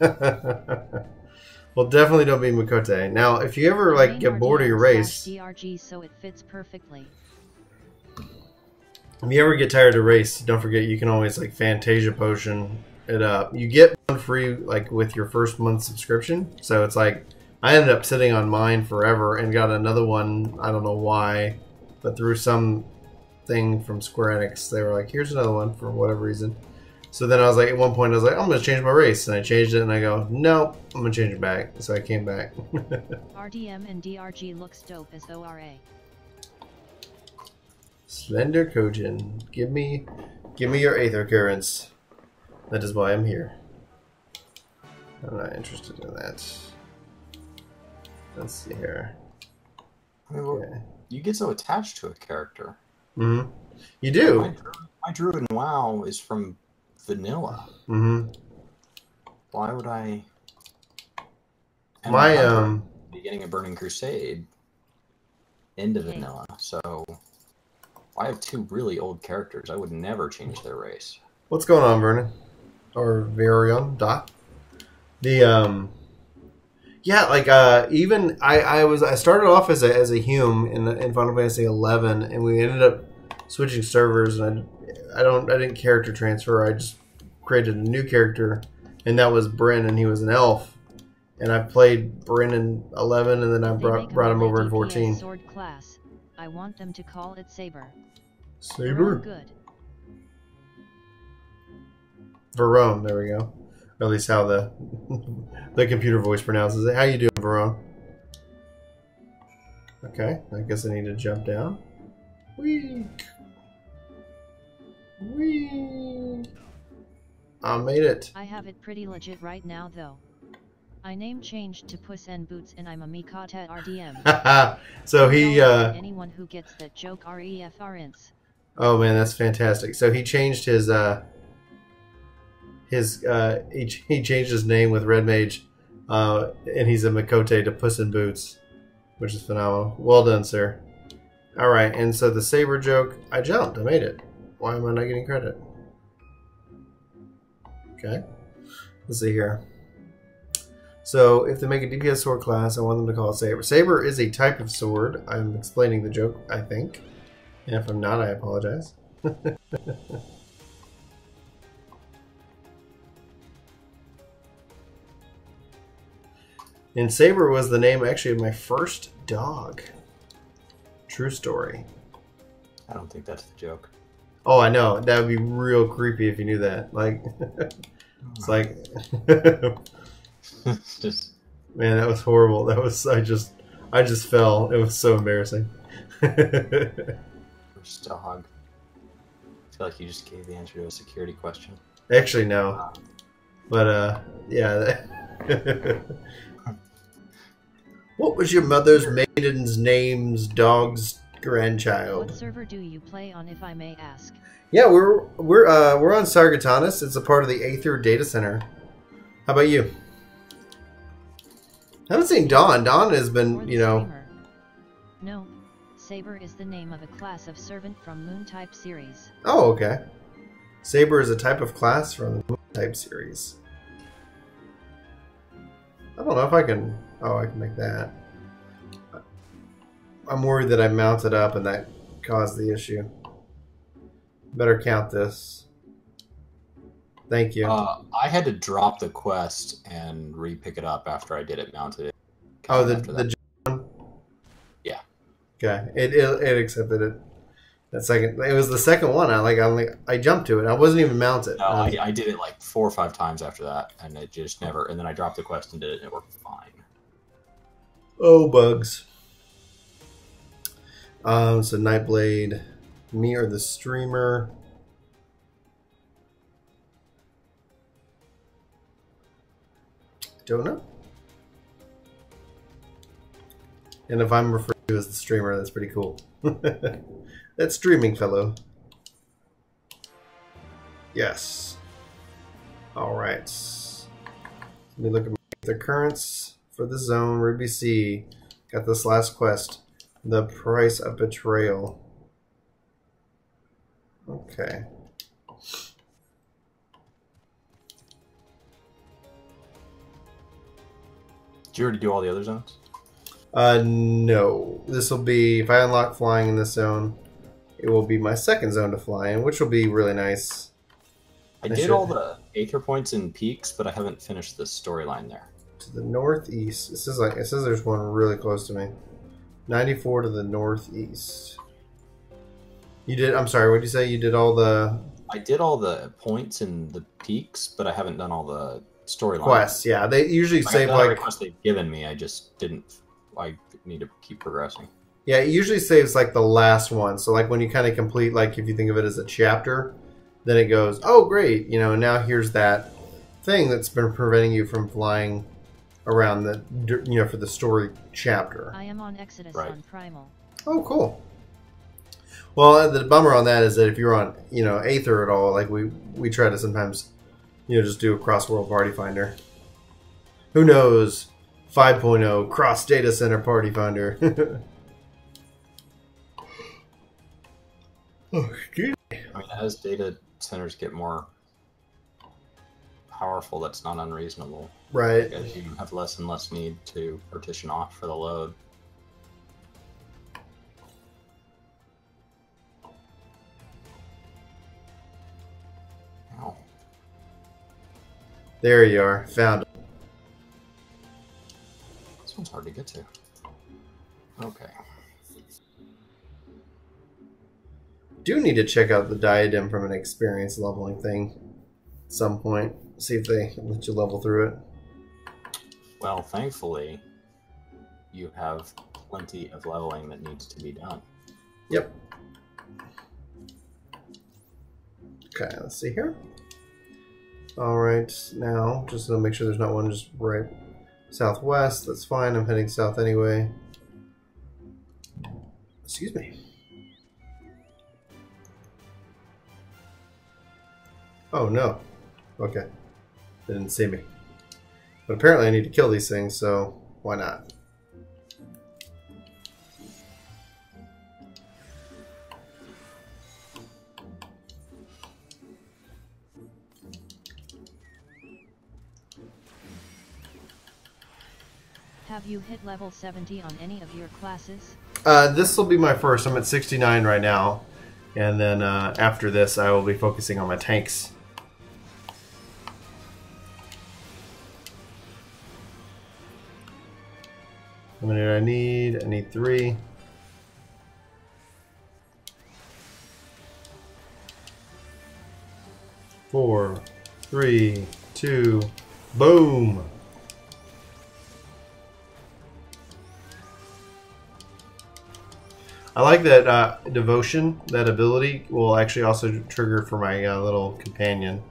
Speaker 1: Well, definitely don't be Makote. Now, if you ever like get bored of your race,
Speaker 2: DRG, so it fits perfectly.
Speaker 1: If you ever get tired of race, don't forget you can always like Fantasia Potion it up. You get one free like with your first month subscription, so it's like I ended up sitting on mine forever and got another one. I don't know why, but through some thing from Square Enix, they were like, "Here's another one," for whatever reason. So then I was like, at one point, I was like, "I'm going to change my race," and I changed it, and I go, "No, I'm going to change it back." So I came back.
Speaker 2: RDM and DRG looks dope as ORA.
Speaker 1: Slender Kojin, give me your Aether currents. That is why I'm here. I'm not interested in that. Let's see here.
Speaker 3: Okay. You get so attached to a character.
Speaker 1: Mm-hmm. You do.
Speaker 3: My druid in WoW is from vanilla.
Speaker 1: Mm-hmm. Why
Speaker 3: would I? And
Speaker 1: my
Speaker 3: beginning of Burning Crusade into vanilla, so I have two really old characters. I would never change their race.
Speaker 1: What's going on, Vernon? Or Varion Dot? The yeah, like even I started off as a Hume in Final Fantasy 11, and we ended up switching servers, and I didn't character transfer. I just created a new character, and that was Bryn, and he was an elf. And I played Bryn in 11, and then I brought him over in 14.
Speaker 2: Sword class. I want them to call it Saber.
Speaker 1: Saber?
Speaker 2: Good.
Speaker 1: Verone, there we go. Or at least how the computer voice pronounces it. How you doing, Verone? Okay, I guess I need to jump down. Whee! Whee! I made it.
Speaker 2: I have it pretty legit right now, though. I name changed to Puss in Boots, and I'm a Mikata RDM.
Speaker 1: So he
Speaker 2: anyone who gets that joke reference.
Speaker 1: Oh man, that's fantastic. So he changed his he changed his name with Red Mage, and he's a Mikote to Puss in Boots, which is phenomenal. Well done, sir. All right, and so the Saber joke, I jumped, I made it. Why am I not getting credit? Okay, let's see here. So if they make a DPS sword class, I want them to call it Saber. Saber is a type of sword. I'm explaining the joke, I think. And if I'm not, I apologize. And Saber was the name actually of my first dog. True story.
Speaker 3: I don't think that's the joke.
Speaker 1: Oh, I know. That would be real creepy if you knew that. Like, it's like,
Speaker 3: it's just,
Speaker 1: man, that was horrible. That was I just fell. It was so embarrassing.
Speaker 3: first dog. I feel like you just gave the answer to a security question.
Speaker 1: Actually, no. But yeah. What was your mother's maiden's name's dog's grandchild?
Speaker 2: What server do you play on, if I may ask?
Speaker 1: Yeah, we're on Sargatanas. It's a part of the Aether data center. How about you? I haven't seen Dawn. Dawn has been, you know.
Speaker 2: Streamer. No, Saber is the name of a class of servant from Moon Type series.
Speaker 1: Oh, okay. Saber is a type of class from the Moon Type series. I don't know if I can. Oh, I can make that. I'm worried that I mounted up and that caused the issue. Better count this. Thank you.
Speaker 3: I had to drop the quest and re-pick it up after I did it mounted it.
Speaker 1: Oh, the one?
Speaker 3: Yeah.
Speaker 1: Okay. It accepted it. That second, it was the second one. I jumped to it. I wasn't even mounted.
Speaker 3: No, I did it like 4 or 5 times after that, and it just never. And then I dropped the quest and did it, and it worked fine.
Speaker 1: Oh, bugs. So Nightblade, me or the streamer? Don't know. And if I'm referred to as the streamer, that's pretty cool. That's streaming fellow. Yes. All right. Let me look at the currents for the zone. Ruby C. Got this last quest. The price of betrayal. Okay.
Speaker 3: Did you already do all the other zones?
Speaker 1: No. This will be, if I unlock flying in this zone, it will be my second zone to fly in, which will be really nice.
Speaker 3: I did all the Aether points and peaks, but I haven't finished the storyline there.
Speaker 1: to the northeast. It says there's one really close to me. 94 to the northeast. You did. I'm sorry. What did you say? You did all the.
Speaker 3: I did all the points and the peaks, but I haven't done all the storyline
Speaker 1: quests. Yeah, they usually save like
Speaker 3: request they've given me. I just didn't. I need to keep progressing.
Speaker 1: Yeah, it usually saves like the last one. So like when you kind of complete, like if you think of it as a chapter, then it goes, oh great, you know, and now here's that thing that's been preventing you from flying around the, you know, for the story chapter.
Speaker 2: I am on Exodus on Primal.
Speaker 1: Oh, cool. Well, the bummer on that is that if you're on, you know, Aether at all, like we try to sometimes, you know, just do a cross-world party finder. Who knows? 5.0 cross data center party finder. Oh, excuse me.
Speaker 3: I mean, as data centers get more powerful, that's not unreasonable.
Speaker 1: Right.
Speaker 3: Because you have less and less need to partition off for the load. Ow.
Speaker 1: There you are. Found it.
Speaker 3: This one's hard to get to. Okay.
Speaker 1: Do need to check out the diadem from an experience leveling thing at some point. See if they let you level through it.
Speaker 3: Well, thankfully, you have plenty of leveling that needs to be done.
Speaker 1: Yep. Okay, let's see here. Alright, now, just to make sure there's not one just right southwest. That's fine, I'm heading south anyway. Excuse me. Oh no. Okay. They didn't see me. But apparently I need to kill these things, so why not?
Speaker 2: Have you hit level 70 on any of your classes?
Speaker 1: This will be my first. I'm at 69 right now. And then after this I will be focusing on my tanks. How many do I need? I need 3. Four, 3, 2, boom! I like that devotion. That ability will actually also trigger for my little companion.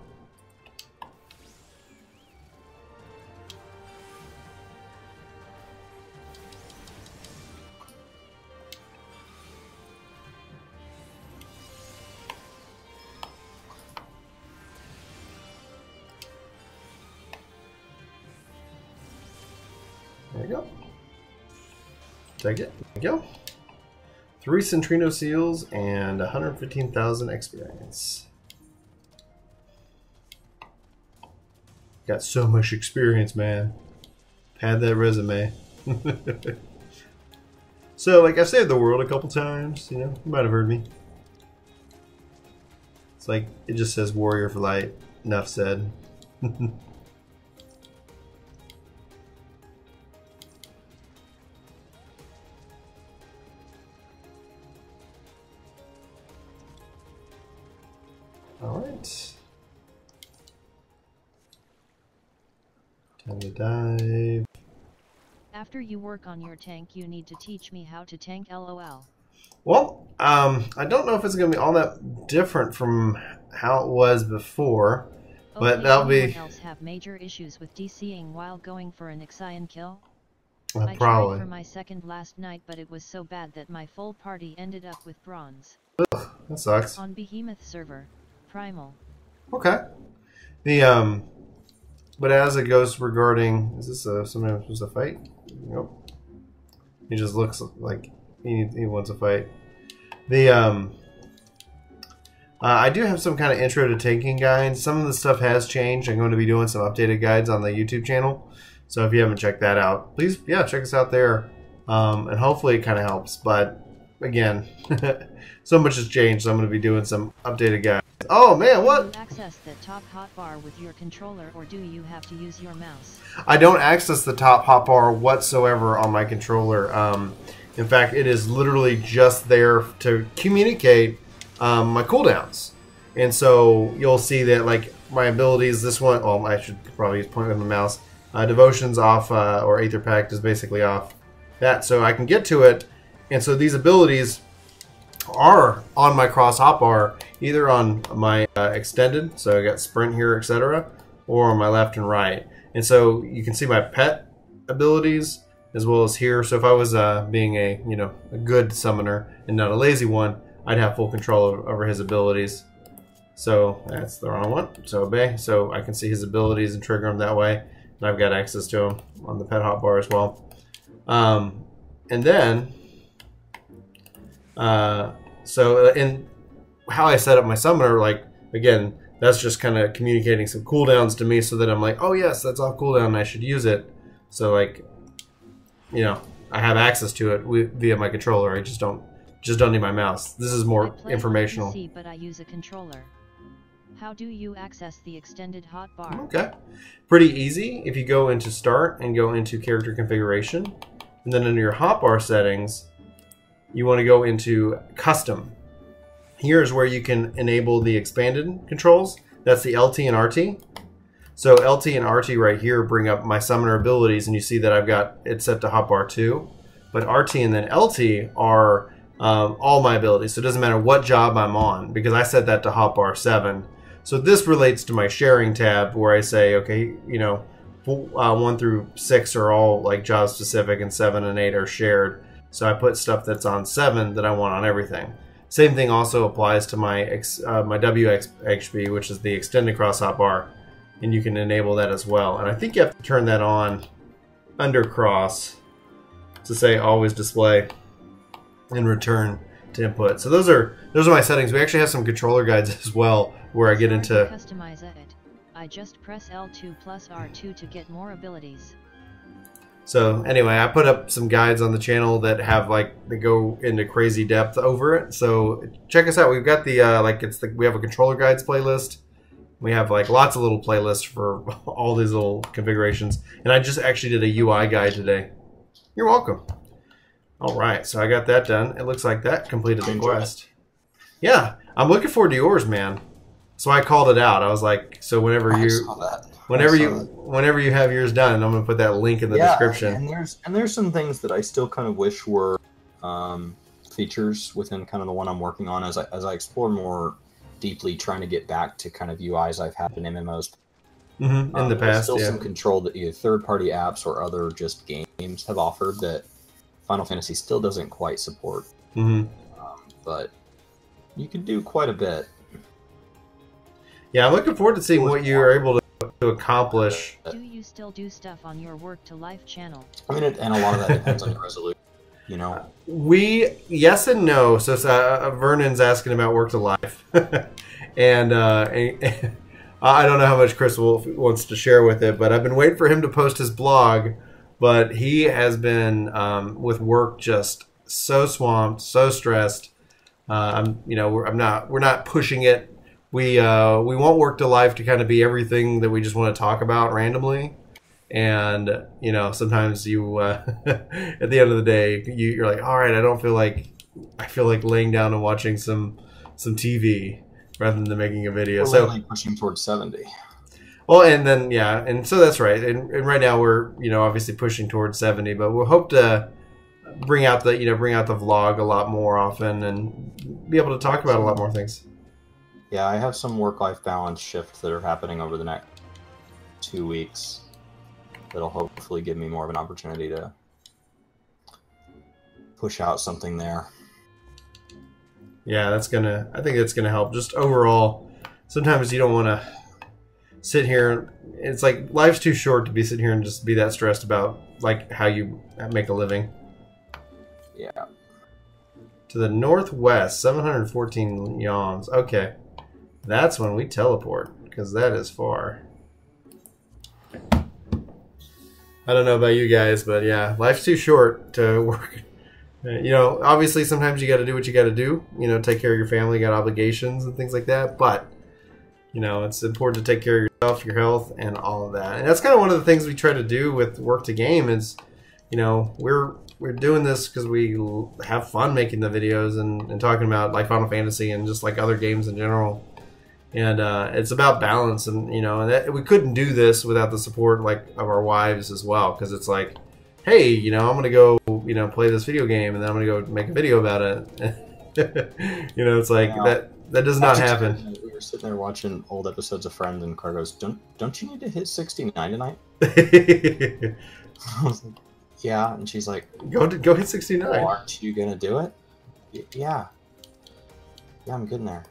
Speaker 1: There you go. Take it. There you go. 3 Centrino seals and 115,000 experience. Got so much experience, man. Had that resume. So, like, I've saved the world a couple times. You know, you might have heard me. It's like, it just says Warrior for Light. Enough said. Alright. Time to dive.
Speaker 2: After you work on your tank, you need to teach me how to tank LOL.
Speaker 1: Well, I don't know if it's going to be all that different from how it was before, but that'll be...
Speaker 2: Anyone else have major issues with DCing while going for an XIV kill? I
Speaker 1: probably.
Speaker 2: tried for my second last night, but it was so bad that my full party ended up with bronze.
Speaker 1: Ugh, that sucks.
Speaker 2: On Behemoth server. Primal.
Speaker 1: Okay. The but as it goes regarding, is this somebody wants a fight? Nope. He just looks like he wants a fight. The I do have some kind of intro to tanking guides. Some of the stuff has changed. I'm going to be doing some updated guides on the YouTube channel. So if you haven't checked that out, please check us out there. And hopefully it kind of helps. But again, so much has changed, so I'm going to be doing some updated guides. Oh man, what?
Speaker 2: Do you access the top hotbar with your controller, or do you have to use your mouse?
Speaker 1: I don't access the top hotbar whatsoever on my controller. In fact, it is literally just there to communicate my cooldowns. And so you'll see that like my abilities, this one, well, I should probably point with the mouse. Devotion's off, or Aether Pact is basically off. That, so I can get to it. And so these abilities are on my cross hotbar, either on my extended, so I got sprint here, etc., or on my left and right. And so you can see my pet abilities as well as here. So if I was being a a good summoner and not a lazy one, I'd have full control over his abilities. So that's the wrong one. So obey. So I can see his abilities and trigger them that way, and I've got access to them on the pet hotbar as well. And then, so in how I set up my summoner, like again, that's just kind of communicating some cooldowns to me, so that I'm like, oh yes, that's all cooldown, and I should use it. So like, I have access to it via my controller. I just don't need my mouse. This is more informational.
Speaker 2: I play on PC, but I use a controller. How do you access the extended hotbar?
Speaker 1: Okay, pretty easy. If you go into Start and go into Character Configuration, and then under your hotbar settings, you want to go into Custom. Here's where you can enable the expanded controls. That's the LT and RT. So LT and RT right here bring up my summoner abilities, and you see that I've got it set to hotbar 2. But RT and then LT are all my abilities. So it doesn't matter what job I'm on, because I set that to hotbar 7. So this relates to my sharing tab, where I say, okay, 1 through 6 are all like job specific, and 7 and 8 are shared. So I put stuff that's on 7 that I want on everything. Same thing also applies to my my WXP, which is the extended cross hotbar, and you can enable that as well. And I think you have to turn that on under cross to say always display and return to input. So those are my settings. We actually have some controller guides as well, where I get into
Speaker 2: customize it. I just press L2 plus R2 to get more abilities.
Speaker 1: So anyway, I put up some guides on the channel that have they go into crazy depth over it. So check us out. We've got the we have a controller guides playlist. We have lots of little playlists for all these little configurations. And I just actually did a UI guide today. You're welcome. All right, so I got that done. It looks like that completed the quest. Yeah, I'm looking forward to yours, man. So I called it out. I was like, so whenever you have yours done, I'm gonna put that link in the description.
Speaker 3: And there's some things that I still kind of wish were features within kind of the one I'm working on as I explore more deeply, trying to get back to kind of UIs I've had in MMOs
Speaker 1: in the past.
Speaker 3: There's still some control that either third-party apps or other just games have offered that Final Fantasy still doesn't quite support. But you can do quite a bit.
Speaker 1: Yeah, I'm looking forward to seeing what you are able to accomplish.
Speaker 2: Do you still do stuff on your Work to Life channel?
Speaker 3: I mean, and a lot of that depends on your resolution.
Speaker 1: Yes and no. So Vernon's asking about Work to Life, and I don't know how much Chris wants to share with it, but I've been waiting for him to post his blog. But he has been with work just so swamped, so stressed. We're not pushing it. We want Work to Life to kind of be everything that we just want to talk about randomly. And sometimes you at the end of the day you're like, all right, I feel like laying down and watching some TV rather than making a video.
Speaker 3: We're
Speaker 1: so
Speaker 3: really pushing towards 70.
Speaker 1: Well, and then and so that's right. And right now we're obviously pushing towards 70, but we'll hope to bring out the vlog a lot more often and be able to talk about a lot more things.
Speaker 3: Yeah, I have some work-life balance shifts that are happening over the next 2 weeks that'll hopefully give me more of an opportunity to push out something there.
Speaker 1: Yeah, I think it's gonna help. Just overall, sometimes you don't want to sit here. It's like life's too short to be sitting here and just be that stressed about how you make a living.
Speaker 3: Yeah.
Speaker 1: To the northwest, 714 yawns. Okay, that's when we teleport, because that is far. I don't know about you guys, but yeah, life's too short to work You know, obviously sometimes you got to do what you got to do. You know, take care of your family, got obligations and things like that. But you know, it's important to take care of yourself, your health, and all of that. And that's kind of one of the things we try to do with Work to Game is, you know, we're doing this because we have fun making the videos and talking about like Final Fantasy and just like other games in general. And it's about balance, and you know, and that, we couldn't do this without the support like of our wives as well, because it's like, hey, you know, I'm gonna go, you know, play this video game, and then I'm gonna go make a video about it. You know, it's like that does not happen.
Speaker 3: We were sitting there watching old episodes of Friends, and Car goes, "Don't you need to hit 69 tonight?" I was like, yeah, and she's like,
Speaker 1: Go hit 69.
Speaker 3: Well, aren't you gonna do it? Yeah, I'm getting there.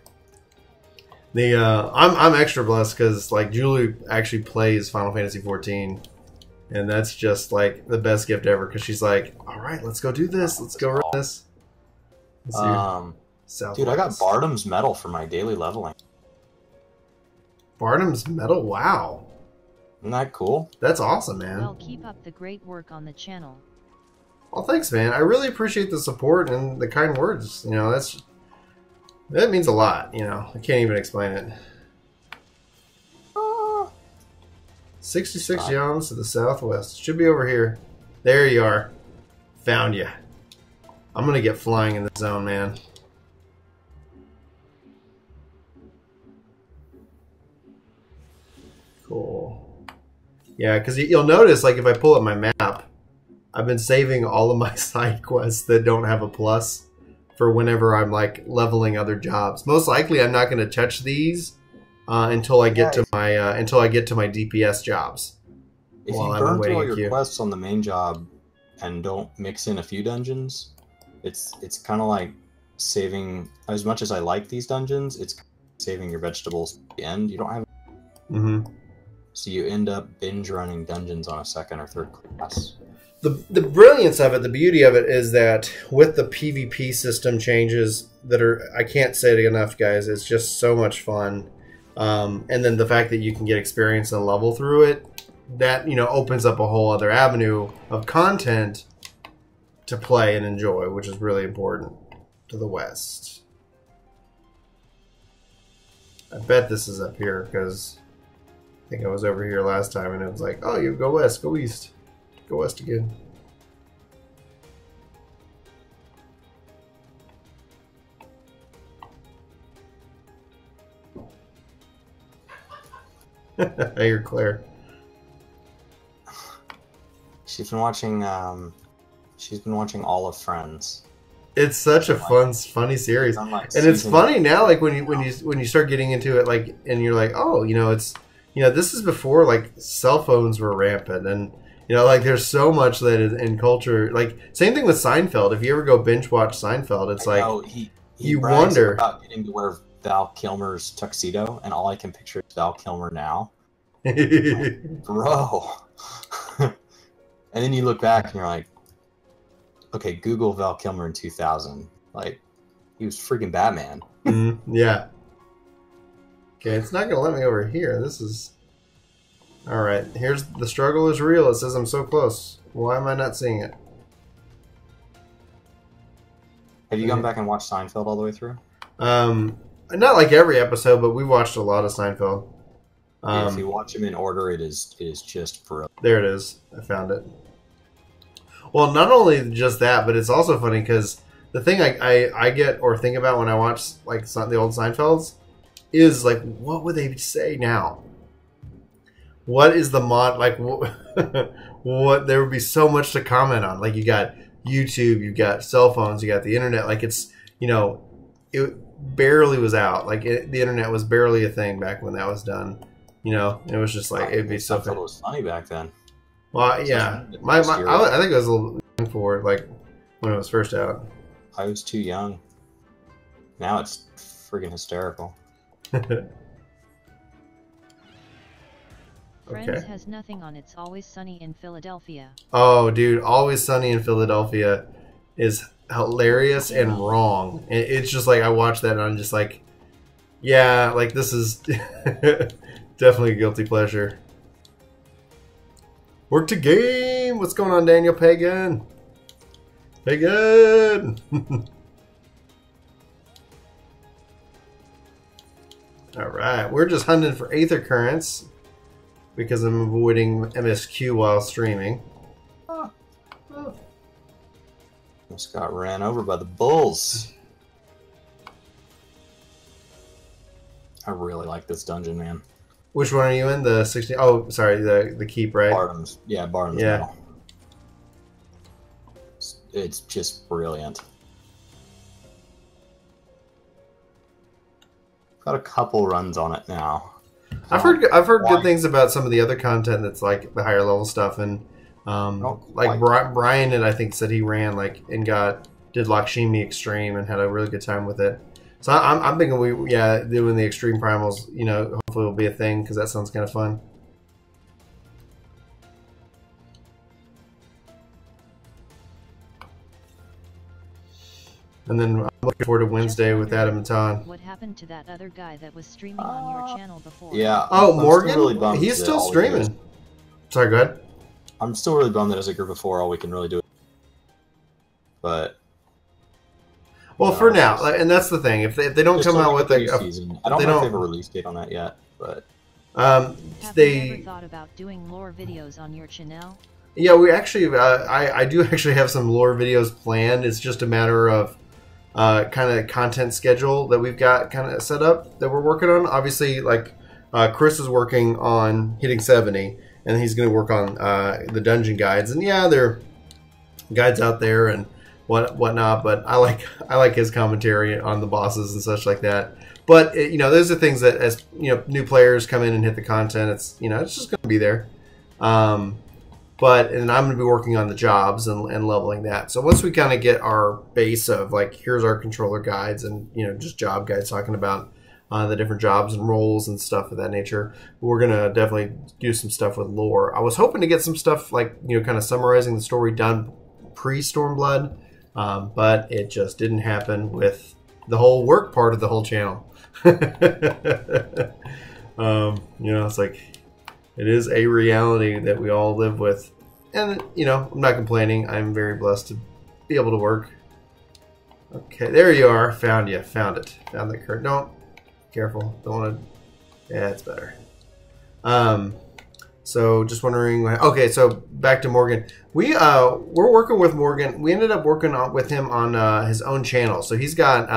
Speaker 1: The I'm extra blessed because like Julie actually plays Final Fantasy 14, and that's just like the best gift ever. Because she's like, all right, let's go do this. Let's go run this.
Speaker 3: Dude, I got Barnum's medal for my daily leveling.
Speaker 1: Barnum's medal? Wow.
Speaker 3: Isn't that cool? That's
Speaker 1: awesome, man.
Speaker 2: Well, keep up the great work on the channel.
Speaker 1: Well, thanks, man. I really appreciate the support and the kind words. You know, that means a lot. You know, I can't even explain it. 66 yams to the southwest. Should be over here. There you are. Found you. I'm gonna get flying in the zone, man. Cool. Yeah, because you'll notice, like, if I pull up my map, I've been saving all of my side quests that don't have a plus for whenever I'm, like, leveling other jobs. Most likely, I'm not going to touch these until I get to my DPS jobs.
Speaker 3: If you burn through all your quests on the main job and don't mix in a few dungeons, it's kind of like saving. As much as I like these dungeons, it's saving your vegetables at the end. You don't have.
Speaker 1: Mm-hmm.
Speaker 3: So you end up binge running dungeons on a second or third class.
Speaker 1: The brilliance of it, the beauty of it, is that with the PvP system changes that are, I can't say it enough, guys, it's just so much fun. And then the fact that you can get experience and level through it, that, you know, opens up a whole other avenue of content to play and enjoy, which is really important to the West. I bet this is up here because I think I was over here last time and it was like, oh, you go west, go east. Go west again. I hear Claire.
Speaker 3: She's been watching all of Friends.
Speaker 1: It's such a funny series, and it's funny now. Like when you start getting into it, like, and you're like, oh, you know, it's, you know, this is before like cell phones were rampant, and you know, like there's so much that is in culture. Like same thing with Seinfeld. If you ever go binge watch Seinfeld, it's like
Speaker 3: you wonder about getting to wear Val Kilmer's tuxedo, and all I can picture is Val Kilmer now. Like, bro. And then you look back and you're like, okay, Google Val Kilmer in 2000. Like, he was freaking Batman.
Speaker 1: Yeah. Okay, it's not going to let me over here. This is... Alright, here's... The struggle is real. It says I'm so close. Why am I not seeing it?
Speaker 3: Have you gone back and watched Seinfeld all the way through?
Speaker 1: Not like every episode, but we watched a lot of Seinfeld.
Speaker 3: If you watch them in order, it is just for...
Speaker 1: There it is. I found it. Well, not only just that, but it's also funny because the thing I get or think about when I watch like the old Seinfelds is like, what would they say now? What is the mod like? What there would be so much to comment on. Like you got YouTube, you got cell phones, you got the internet. Like it's, you know, it barely was out. Like the internet was barely a thing back when that was done. You know, it was just like it'd be so.
Speaker 3: It was funny back then.
Speaker 1: Well, yeah, I think I was a little young for it, like when it was first out.
Speaker 3: I was too young. Now it's friggin' hysterical.
Speaker 2: Friends has nothing on It's Always Sunny in Philadelphia.
Speaker 1: Oh, dude, Always Sunny in Philadelphia is hilarious and wrong. It's just like I watch that and I'm just like, yeah, like this is definitely a guilty pleasure. Work to Game! What's going on, Daniel Pagan? Pagan! Alright, we're just hunting for Aether currents because I'm avoiding MSQ while streaming.
Speaker 3: Almost got ran over by the bulls. I really like this dungeon, man.
Speaker 1: Which one are you in? The 16? Oh, sorry, the keep, right?
Speaker 3: Bartham's. Yeah, Bartham's Middle. It's just brilliant. Got a couple runs on it now.
Speaker 1: I've heard good things about some of the other content that's like the higher level stuff, and like Brian, and I think said he ran and did Lakshmi Extreme and had a really good time with it. So I'm thinking doing the Extreme Primals, hopefully will be a thing because that sounds kind of fun. And then I'm looking forward to Wednesday with Adam and Todd.
Speaker 2: What happened to that other guy that was streaming on your channel before?
Speaker 3: Yeah.
Speaker 1: Oh, Morgan? He's still streaming. Sorry, go ahead.
Speaker 3: I'm still really bummed that as a group of 4, all we can really do it. But...
Speaker 1: Well, for now, and that's the thing. If they don't come out with
Speaker 3: season. I don't know if they have a release date on that yet, but...
Speaker 2: Have you ever thought about doing lore videos on your channel?
Speaker 1: Yeah, we actually... I do actually have some lore videos planned. It's just a matter of... kind of content schedule that we've got kind of set up that we're working on. Obviously, Chris is working on hitting 70, and he's going to work on the dungeon guides. And yeah, there are guides out there and whatnot, but I like his commentary on the bosses and such like that. But those are things that as new players come in and hit the content, it's it's just going to be there. And I'm going to be working on the jobs and leveling that. So once we kind of get our base of here's our controller guides and just job guides talking about the different jobs and roles and stuff of that nature, we're going to definitely do some stuff with lore. I was hoping to get some stuff kind of summarizing the story done pre-Stormblood, but it just didn't happen with the whole work part of the whole channel. It's it is a reality that we all live with. And, I'm not complaining. I'm very blessed to be able to work. Okay, there you are. Found you. Found it. Found the current. No. Careful. Don't want to... Yeah, it's better. So, just wondering... Okay, so back to Morgan. We're working with Morgan. We ended up working with him on his own channel. So, he's got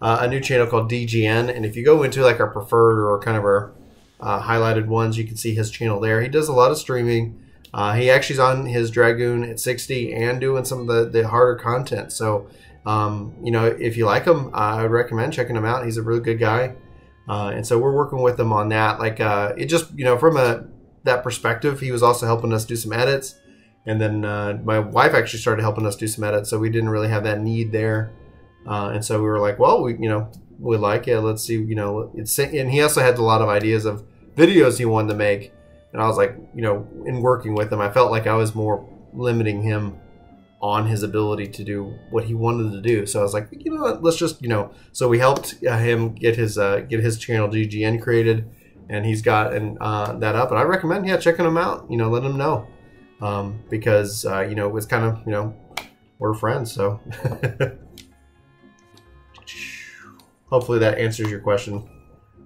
Speaker 1: a new channel called DGN. And if you go into our preferred or kind of our... highlighted ones, you can see his channel there. He does a lot of streaming. He actually is on his Dragoon at 60 and doing some of the harder content. So, if you like him, I would recommend checking him out. He's a really good guy. And so we're working with him on that. It just, from that perspective, he was also helping us do some edits. And then my wife actually started helping us do some edits. So we didn't really have that need there. And so we were like, well, we like it. Let's see, and he also had a lot of ideas of videos he wanted to make. And I was like, in working with him, I felt like I was more limiting him on his ability to do what he wanted to do. So I was like, what, let's just, so we helped him get his channel GGN created, and he's got that up. And I recommend, checking him out, let him know. Because, it's kind of, we're friends. So hopefully that answers your question.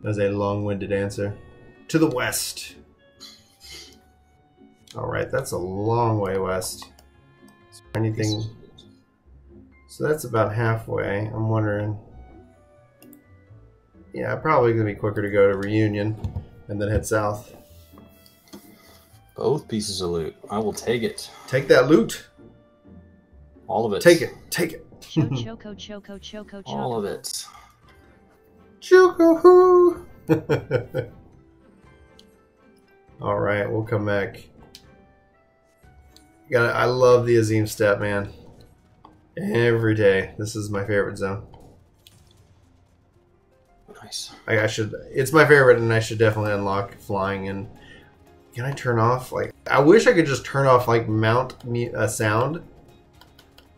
Speaker 1: That was a long-winded answer. To the west. All right, that's a long way west. Is there anything? So that's about halfway. I'm wondering. Yeah, probably gonna be quicker to go to Reunion and then head south.
Speaker 3: Both pieces of loot. I will take it.
Speaker 1: Take that loot.
Speaker 3: All of it.
Speaker 1: Take it. Take it.
Speaker 2: Choco.
Speaker 3: All of it.
Speaker 1: Choco. All right, we'll come back. I love the Azim step, man. Every day. This is my favorite zone.
Speaker 3: Nice.
Speaker 1: It's my favorite, and I should definitely unlock flying. And can I turn off? I wish I could just turn off mount sound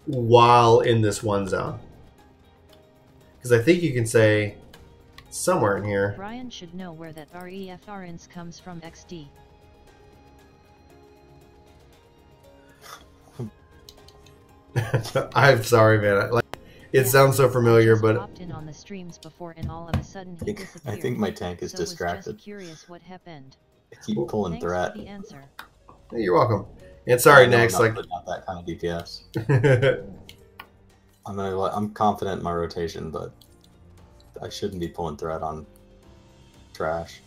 Speaker 1: while in this one zone. Because I think you can say somewhere in here.
Speaker 2: Brian should know where that reference comes from. XD.
Speaker 1: I'm sorry, man. Like, it sounds so familiar, but
Speaker 2: Popped in on the streams before, and all of a sudden he disappeared.
Speaker 3: I think my tank is
Speaker 2: so was
Speaker 3: distracted.
Speaker 2: just curious what happened.
Speaker 3: I keep pulling
Speaker 2: Thanks
Speaker 3: threat.
Speaker 2: for the answer.
Speaker 1: hey, you're welcome. And sorry,
Speaker 3: I know
Speaker 1: next, like,
Speaker 3: not that kind of DPS. I'm confident in my rotation, but I shouldn't be pulling threat on trash.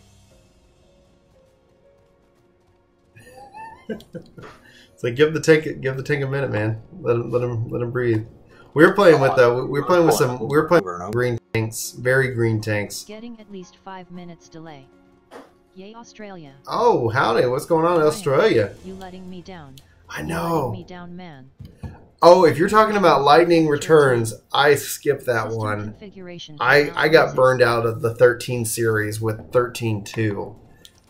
Speaker 1: it's like give the tank a minute, man. Let him breathe. We were playing with green tanks, very green tanks.
Speaker 2: Getting at least 5 minutes delay. Yay, Australia.
Speaker 1: Oh, howdy! What's going on in Australia?
Speaker 2: You letting me down?
Speaker 1: I know.
Speaker 2: Letting me down, man.
Speaker 1: Oh, if you're talking about lightning returns, I skipped that one. I got burned out of the 13 series with 13.2.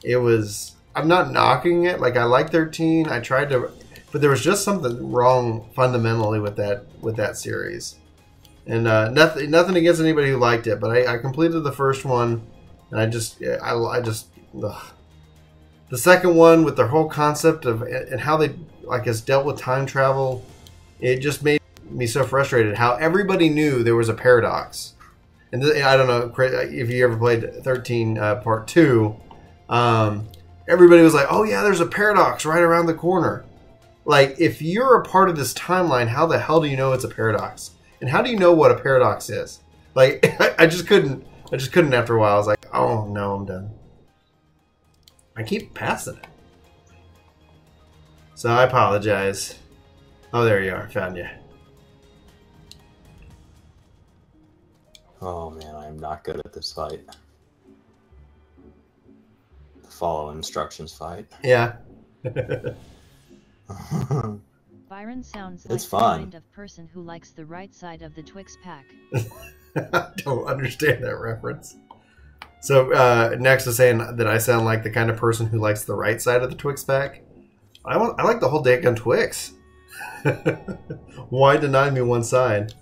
Speaker 1: It was. I'm not knocking it. Like, I like 13. I tried to, but there was just something wrong fundamentally with that series. And nothing against anybody who liked it, but I completed the first one, and I just ugh. The second one with their whole concept of and how they has dealt with time travel, it just made me so frustrated. How everybody knew there was a paradox, and I don't know if you ever played 13 Part 2. Everybody was like, "Oh yeah, there's a paradox right around the corner." Like, if you're a part of this timeline, how the hell do you know it's a paradox? And how do you know what a paradox is? Like, I just couldn't after a while. I was like, "Oh no, I'm done." I keep passing it. So I apologize. Oh, there you are. Found you.
Speaker 3: Oh man, I am not good at this fight. The follow instructions fight.
Speaker 1: Yeah.
Speaker 2: Byron sounds
Speaker 3: It's
Speaker 2: like
Speaker 3: fun.
Speaker 2: the kind of person who likes the right side of the Twix pack.
Speaker 1: I don't understand that reference. So next is saying that I sound like the kind of person who likes the right side of the Twix pack. I like the whole daggone Twix. Why deny me one side?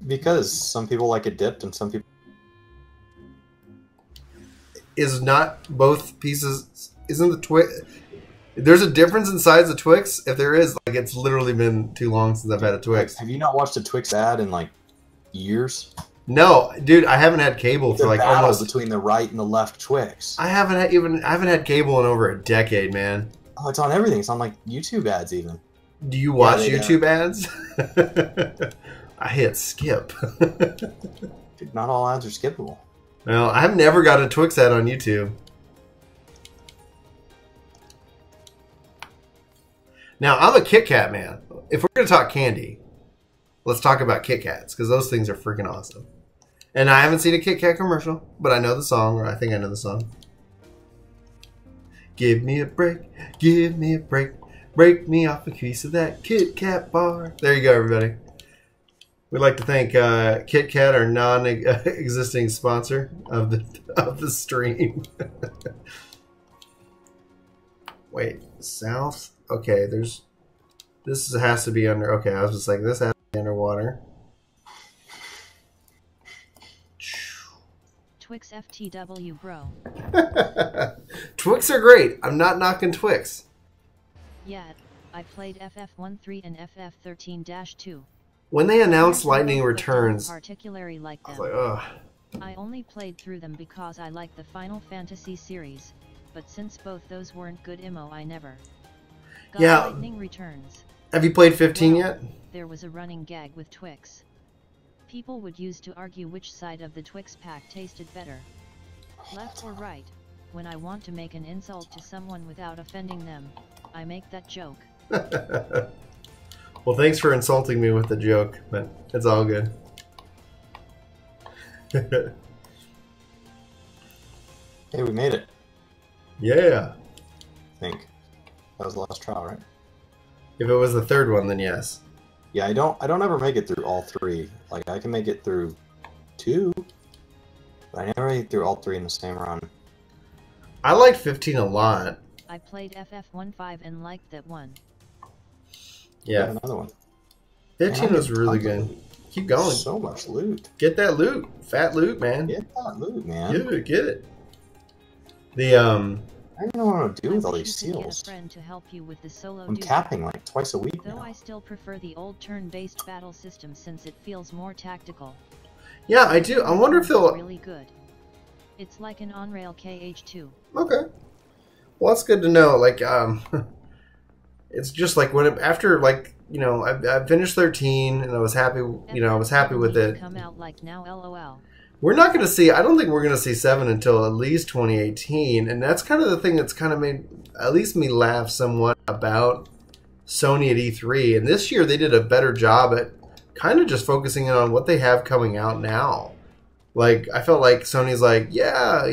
Speaker 3: Because some people like it dipped and some people...
Speaker 1: Is not both pieces... Isn't the Twix... There's a difference in size of Twix? If there is, like, it's literally been too long since I've had a Twix.
Speaker 3: Have you not watched a Twix ad in, like, years?
Speaker 1: No, dude, I haven't had cable for, like, almost...
Speaker 3: between the right and the left Twix.
Speaker 1: I haven't had cable in over a decade, man.
Speaker 3: Oh, it's on everything. It's on, like, YouTube ads, even.
Speaker 1: Do you watch YouTube ads? I hit skip.
Speaker 3: Dude, not all ads are skippable.
Speaker 1: Well, I've never got a Twix ad on YouTube. Now, I'm a Kit Kat man. If we're going to talk candy, let's talk about Kit Kats, because those things are freaking awesome. And I haven't seen a Kit Kat commercial, but I know the song, or I think I know the song. Give me a break, give me a break, break me off a piece of that Kit Kat bar. There you go, everybody. We'd like to thank Kit Kat, our non-existing sponsor of the stream. Wait, south? Okay, this has to be under. Okay, I was just like, this has to be underwater.
Speaker 2: Twix FTW, bro.
Speaker 1: Twix are great. I'm not knocking Twix.
Speaker 2: Yeah, I played FF13 and FF13-2.
Speaker 1: When they announced Lightning Returns,
Speaker 2: particularly like them.
Speaker 1: I was like, ugh.
Speaker 2: I only played through them because I like the Final Fantasy series, but since both those weren't good IMO, I never got
Speaker 1: Yeah.
Speaker 2: Lightning Returns.
Speaker 1: Have you played 15 yet?
Speaker 2: There was a running gag with Twix. People would use to argue which side of the Twix pack tasted better, left or right. When I want to make an insult to someone without offending them, I make that joke.
Speaker 1: Well, thanks for insulting me with the joke, but it's all good.
Speaker 3: Hey, we made it.
Speaker 1: Yeah.
Speaker 3: I think that was the last trial, right?
Speaker 1: If it was the third one, then yes.
Speaker 3: Yeah, I don't ever make it through all three. Like, I can make it through 2, but I never make it through all 3 in the same run.
Speaker 1: I liked 15 a lot.
Speaker 2: I played FF15 and liked that one.
Speaker 1: Yeah.
Speaker 3: Another one.
Speaker 1: 15 was really good. Keep going.
Speaker 3: So much loot.
Speaker 1: Get that loot. Fat loot, man.
Speaker 3: Get that loot, man.
Speaker 1: Get it. The
Speaker 3: I don't know what I'm doing with all
Speaker 2: wish
Speaker 3: these
Speaker 2: you could get a
Speaker 3: seals.
Speaker 2: friend to help you with the solo
Speaker 3: I'm
Speaker 2: duty.
Speaker 3: capping like twice a week
Speaker 2: Though
Speaker 3: now.
Speaker 2: I still prefer the old turn-based battle system since it feels more tactical.
Speaker 1: Yeah, I do. I wonder if they'll...
Speaker 2: Really good. It's like an on-rail KH2.
Speaker 1: Okay. Well, that's good to know. Like, it's just like when after like I finished 13 and I was happy. I was happy with it.
Speaker 2: Come out like now, LOL.
Speaker 1: We're not going to see. I don't think we're going to see 7 until at least 2018, and that's kind of the thing that's kind of made at least me laugh somewhat about Sony at E3. And this year they did a better job at kind of just focusing in on what they have coming out now. Like, I felt like Sony's like, yeah,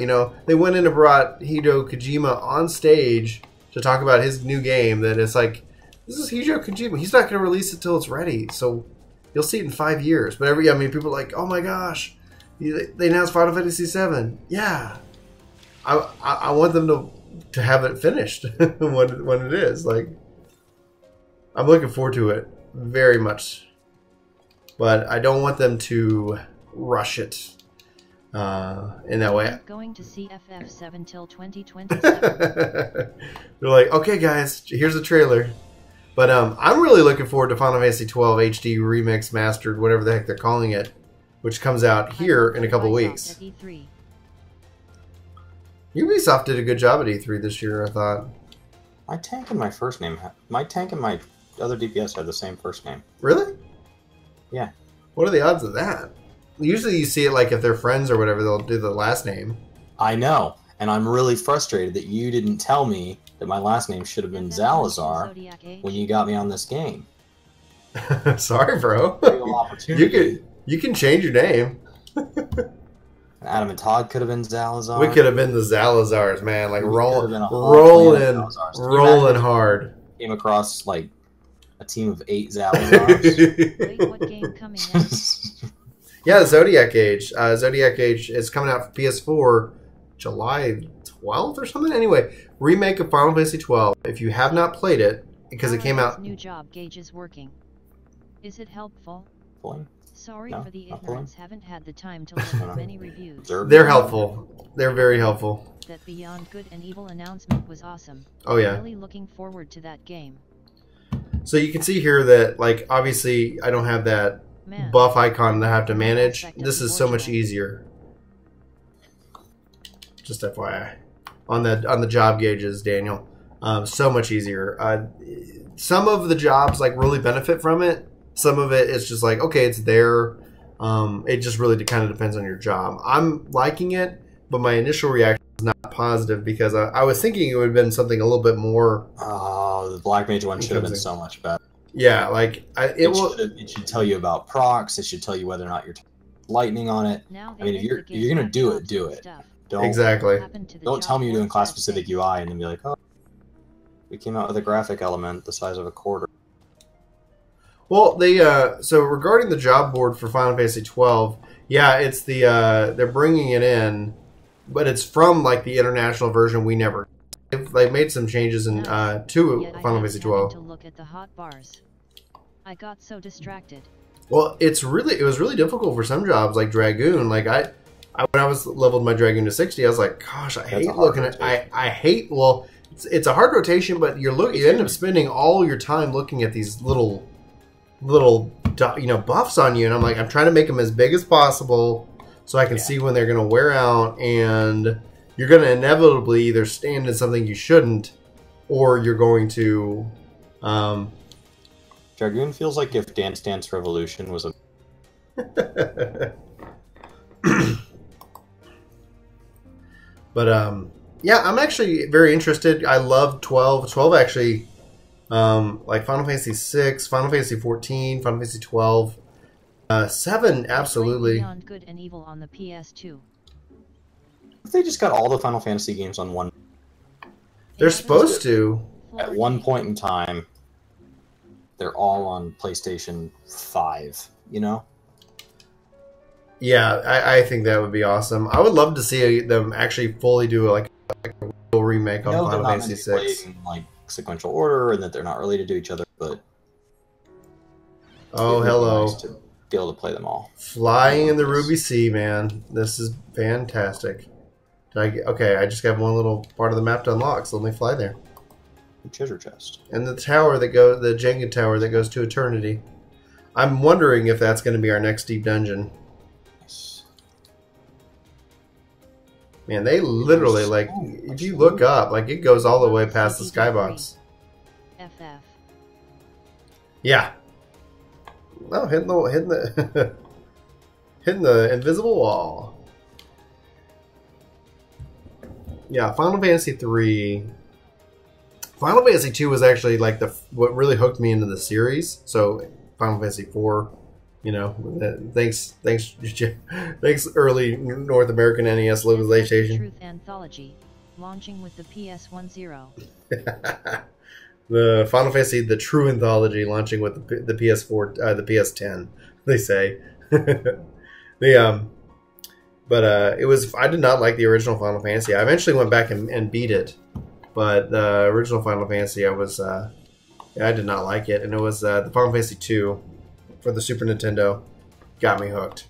Speaker 1: they went in and brought Hideo Kojima on stage to talk about his new game. That it's like, this is Hideo Kojima. He's not going to release it till it's ready. So you'll see it in 5 years. But people are like, oh my gosh, they announced Final Fantasy VII. Yeah. I want them to have it finished when it is. Like, I'm looking forward to it very much. But I don't want them to rush it in that way.
Speaker 2: I'm going to see FF7 till 2027.
Speaker 1: They're like, okay, guys, here's the trailer. But I'm really looking forward to Final Fantasy XII HD Remix Mastered, whatever the heck they're calling it, which comes out here in a couple weeks. Ubisoft did a good job at E3 this year, I thought.
Speaker 3: My tank and my first name, my tank and my other DPS had the same first name.
Speaker 1: Really?
Speaker 3: Yeah.
Speaker 1: What are the odds of that? Usually you see it like if they're friends or whatever, they'll do the last name.
Speaker 3: I know, and I'm really frustrated that you didn't tell me that my last name should have been Zalazar when you got me on this game.
Speaker 1: Sorry, bro. You can change your name.
Speaker 3: Adam and Todd could have been Zalazar.
Speaker 1: We could have been the Zalazars, man. Like rolling hard.
Speaker 3: Came across like a team of 8 Zalazars.
Speaker 2: Wait, what game coming next?
Speaker 1: Yeah, Zodiac Age. Zodiac Age is coming out for PS4 July 12th or something. Anyway, remake of Final Fantasy XII. If you have not played it, because it came out...
Speaker 2: New job gauge is working. Is it helpful? Sorry for the ignorance. Haven't had the time to look at many reviews.
Speaker 1: They're helpful. They're very helpful.
Speaker 2: That Beyond Good and Evil announcement was awesome.
Speaker 1: Oh yeah.
Speaker 2: Really looking forward to that game.
Speaker 1: So you can see here that, like, obviously I don't have that buff icon that I have to manage. This is so much easier. Just FYI. On the job gauges, Daniel. So much easier. Some of the jobs like really benefit from it. Some of it is just like, okay, it's there. It just really kind of depends on your job. I'm liking it, but my initial reaction is not positive because I was thinking it would have been something a little bit more...
Speaker 3: Oh, the Black Mage one should have been so much better.
Speaker 1: Yeah, like
Speaker 3: it should tell you about procs. It should tell you whether or not you're lightning on it. I mean, if you're gonna do it, do it. Don't Don't tell me you're doing class specific UI and then be like, oh, we came out with a graphic element the size of a quarter.
Speaker 1: Well, they so regarding the job board for Final Fantasy XII, yeah, it's the they're bringing it in, but it's from like the international version we never. They made some changes in to Final Fantasy XII.
Speaker 2: To look at the hot bars. I got so distracted.
Speaker 1: Well, it was really difficult for some jobs like Dragoon. Like I when I was leveled my Dragoon to 60, I was like, gosh, I hate looking at I hate it's a hard rotation, but you end up spending all your time looking at these little buffs on you, and I'm like, I'm trying to make them as big as possible so I can see when they're going to wear out, and you're going to inevitably either stand in something you shouldn't, or you're going to
Speaker 3: Dragoon feels like if Dance Dance Revolution was a
Speaker 1: but yeah, I'm actually very interested. I love 12 actually. Like Final Fantasy VI, Final Fantasy 14, Final Fantasy 12, 7, absolutely.
Speaker 2: Beyond Good and Evil on the PS2.
Speaker 3: They just got all the Final Fantasy games on one.
Speaker 1: They're supposed to.
Speaker 3: At one point in time, they're all on PlayStation 5. You know?
Speaker 1: Yeah, I think that would be awesome. I would love to see them actually fully do like a real remake on Final Fantasy VI.
Speaker 3: Like sequential order, and that they're not related to each other, but
Speaker 1: oh, hello,
Speaker 3: nice to be able to play them all.
Speaker 1: Flying in the Ruby Sea, man, this is fantastic. Okay, I just got one little part of the map to unlock, so let me fly there.
Speaker 3: Treasure chest.
Speaker 1: And the tower the Jenga tower that goes to eternity. I'm wondering if that's going to be our next deep dungeon.
Speaker 3: Nice.
Speaker 1: Man, they literally, like, if you look up, like, it goes all the way past the skybox.
Speaker 2: FF.
Speaker 1: Yeah. Oh, hitting the hitting the invisible wall. Yeah, Final Fantasy 3. Final Fantasy 2 was actually like what really hooked me into the series. So Final Fantasy 4, you know, thanks early North American NES localization.
Speaker 2: Truth Anthology, launching with the PS10.
Speaker 1: The Final Fantasy, the True Anthology, launching with the PS4, the PS10. They say. But it was. I did not like the original Final Fantasy. I eventually went back and beat it, but the original Final Fantasy, I did not like it, and it was the Final Fantasy 2 for the Super Nintendo got me hooked.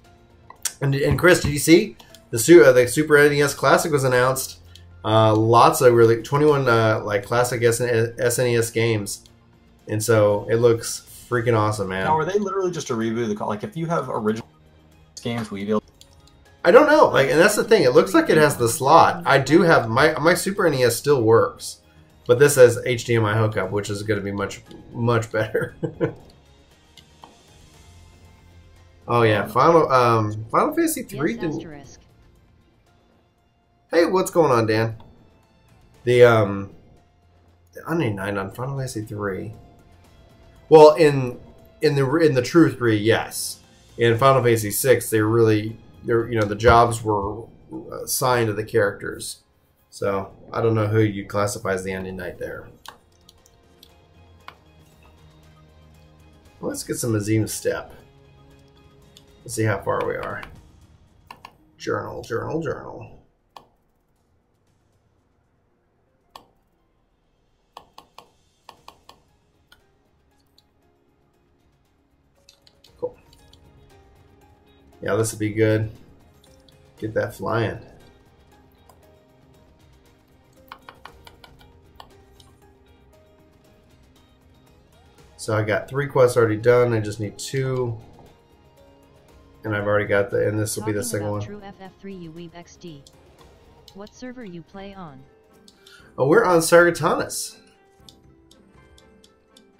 Speaker 1: And Chris, did you see the Super NES Classic was announced? Lots of really 21 like classic SNES games, and so it looks freaking awesome, man.
Speaker 3: Now, are they literally just a reboot of the like? If you have original games, will you be able?
Speaker 1: I don't know, like, and that's the thing. It looks like it has the slot. I do have my Super NES still works, but this has HDMI hookup, which is going to be much better. Oh yeah, Final Fantasy 3
Speaker 2: Yes, asterisk.
Speaker 1: Hey, what's going on, Dan? The Onion 9 on Final Fantasy 3. Well, in the True 3, yes. In Final Fantasy 6, the jobs were assigned to the characters. So I don't know who you classify as the Onion Knight there. Let's get some Azim Step. Let's see how far we are. Journal. Cool. Yeah, this would be good. Get that flying. So I got 3 quests already done. I just need 2. And I've already got and this will be the second one.
Speaker 2: True FF3 Uweeb XD. What server you play on?
Speaker 1: Oh, we're on Sargatanas.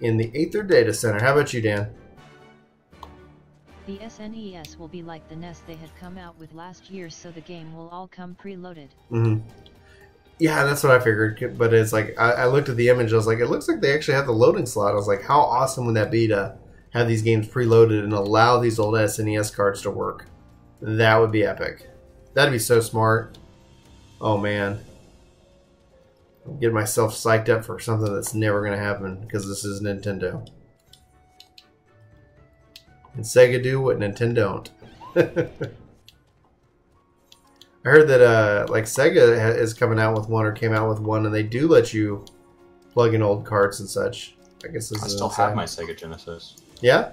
Speaker 1: In the Aether Data Center. How about you, Dan?
Speaker 2: The SNES will be like the NES they had come out with last year, so the game will all come preloaded.
Speaker 1: Mm-hmm. Yeah, that's what I figured. But it's like, I looked at the image, I was like, it looks like they actually have the loading slot. I was like, how awesome would that be to have these games preloaded and allow these old SNES cards to work? That would be epic. That'd be so smart. Oh, man. I'm getting myself psyched up for something that's never going to happen because this is Nintendo. And Sega do what Nintendo don't. I heard that like Sega is coming out with one or came out with one, and they do let you plug in old carts and such. I guess this
Speaker 3: I
Speaker 1: is
Speaker 3: still have my Sega Genesis.
Speaker 1: Yeah?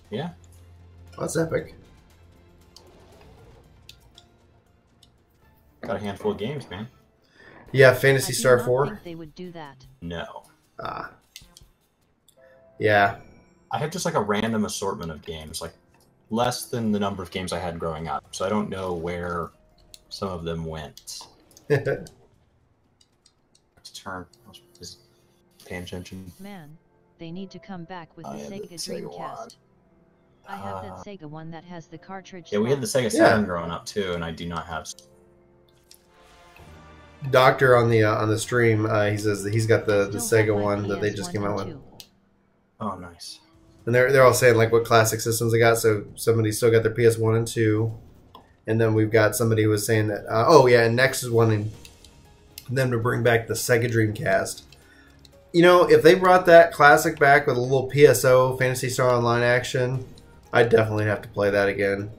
Speaker 3: Yeah.
Speaker 1: Well, that's epic.
Speaker 3: Got a handful of games, man.
Speaker 1: Yeah, Phantasy Star
Speaker 2: I do not
Speaker 1: 4?
Speaker 2: think they would do that.
Speaker 3: No.
Speaker 1: Ah. Yeah.
Speaker 3: I have just like a random assortment of games, like less than the number of games I had growing up. So I don't know where some of them went. Turn. I was busy paying attention.
Speaker 2: Man, they need to come back with the
Speaker 3: I have
Speaker 2: Sega
Speaker 3: the Sega
Speaker 2: Dreamcast.
Speaker 3: one.
Speaker 2: I have that Sega one that has the cartridge.
Speaker 3: Yeah, we had the
Speaker 2: slot.
Speaker 3: Sega Saturn growing up too, and I do not have.
Speaker 1: Doctor on the stream, he says that he's got the
Speaker 2: Still have
Speaker 1: Sega
Speaker 2: my
Speaker 1: one that they just
Speaker 2: PS1
Speaker 1: came out
Speaker 2: and
Speaker 1: with.
Speaker 2: 2.
Speaker 3: Oh, nice.
Speaker 1: And they're all saying like what classic systems they got. So somebody still got their PS1 and 2. And then we've got somebody who was saying that, oh yeah, and Next is wanting them to bring back the Sega Dreamcast. You know, if they brought that classic back with a little PSO, Phantasy Star Online action, I'd definitely have to play that again.